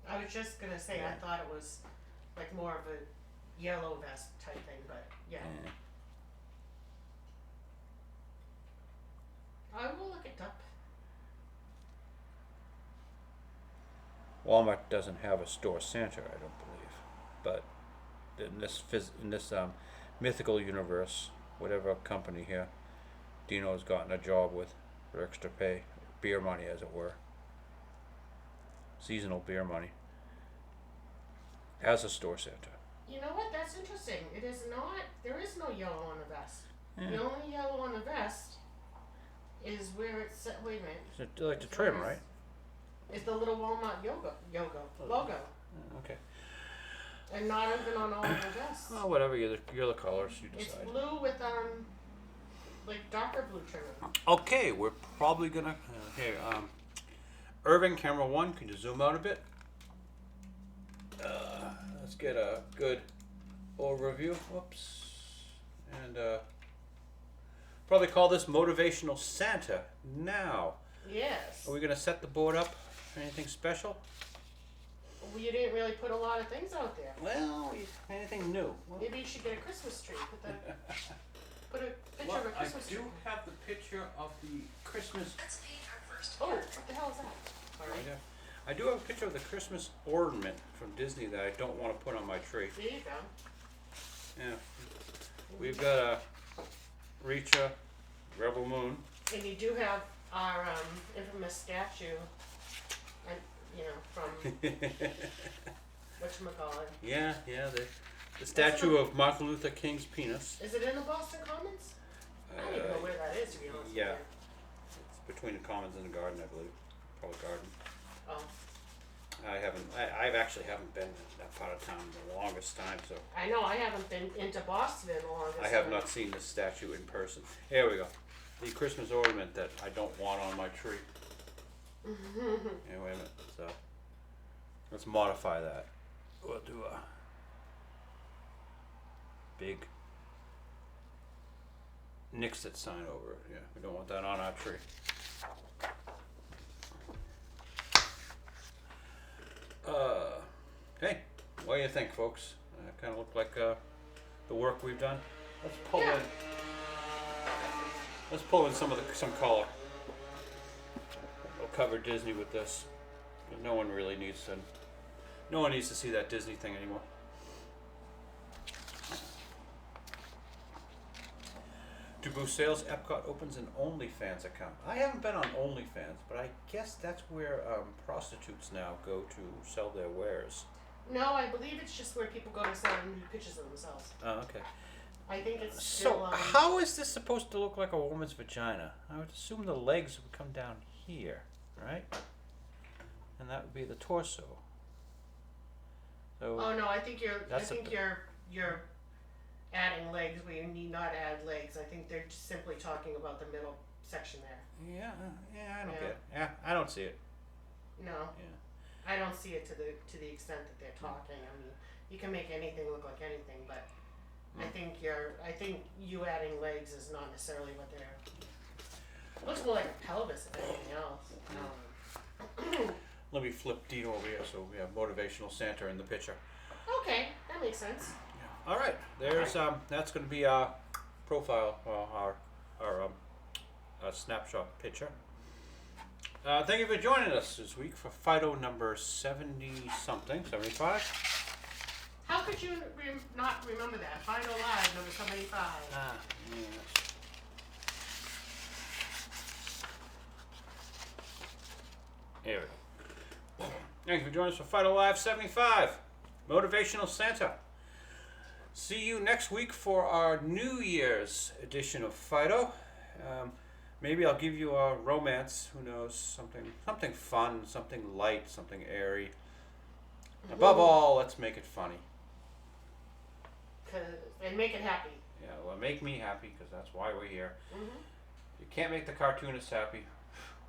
I was just gonna say I thought it was like more of a yellow vest type thing, but yeah. I will look it up. Walmart doesn't have a store Santa, I don't believe. But in this mythical universe, whatever company here, Dino's gotten a job with for extra pay, beer money as it were, seasonal beer money, as a store Santa. You know what? That's interesting. It is not. There is no yellow on the vest. Yeah. The only yellow on the vest is where it's set. Wait a minute. It's like the trim, right? It's the little Walmart logo, Okay. and not even on all of the vests. Well, whatever. You're the colors. You It's decide. blue with like darker blue trim. Okay, we're probably gonna Irving, camera 1, can you zoom out a bit? Let's get a good overview. Whoops. And probably call this Motivational Santa. Now, Yes. are we going to set the board up? Anything special? Well, you didn't really put a lot of things out there. Well, anything new? Well, Maybe you should get a Christmas tree. Put a picture of a I Christmas do tree. have the picture of the Christmas. Oh, what the hell is that? Sorry. I do have a picture of the Christmas ornament from Disney that I don't want to put on my tree. There you go. Yeah. We've got a Richa, Rebel Moon. And you do have our infamous statue, and from whatchamacallit. Yeah, the statue of Martin Luther King's penis. Is it in the Boston Commons? I don't even know where that is, to be honest Yeah. with It's between the Commons and the Garden, I believe. Probably Garden. you. Oh, I actually haven't been in that part of town in the longest time, so I know, I haven't been into Boston in the longest I have time. not seen this statue in person. Here we go. The Christmas ornament that I don't want on my tree. Yeah, wait a minute. So let's modify that. We'll do a big Nixit sign over it. Yeah, we don't want that on our tree. Hey, what do you think, folks? Kind of look like the work we've done. Let's pull Yeah. in. Let's pull in some color. We'll cover Disney with this. No one really needs to. No one needs to see that Disney thing anymore. To boost sales, Epcot opens an OnlyFans account. I haven't been on OnlyFans, but I guess that's where prostitutes now go to sell their wares. No, I believe it's just where people go to sell nude pictures of themselves. Oh, okay. I think it's So, still, how is this supposed to look like a woman's vagina? I would assume the legs would come down here, right? And that would be the torso. So, Oh no, I think That's a you're adding legs where you need not add legs. I think they're just simply talking about the middle section there. yeah, I don't Yeah. get it. Yeah, I don't see it. No, Yeah. I don't see it to the extent that they're talking. I mean, you can make anything look like anything, but I think you adding legs is not necessarily what they're. Looks more like a pelvis if anything else. Let me flip Dino over here so we have Motivational Santa in the picture. Okay, that makes sense. All right, there's that's going to be our profile, our snapshot picture. Thank you for joining us this week for Fido number 70-something, 75. How could you not remember that? Fido Live number 75. Yes. Here we go. Thank you for joining us for Fido Live 75, Motivational Santa. See you next week for our New Year's edition of Fido. Maybe I'll give you a romance. Who knows? Something fun, something light, something airy. Above all, let's make it funny. And make it happy. Yeah, well, make me happy because that's why we're here. Mm-hmm. You can't make the cartoonist happy.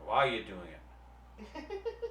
Why are you doing it?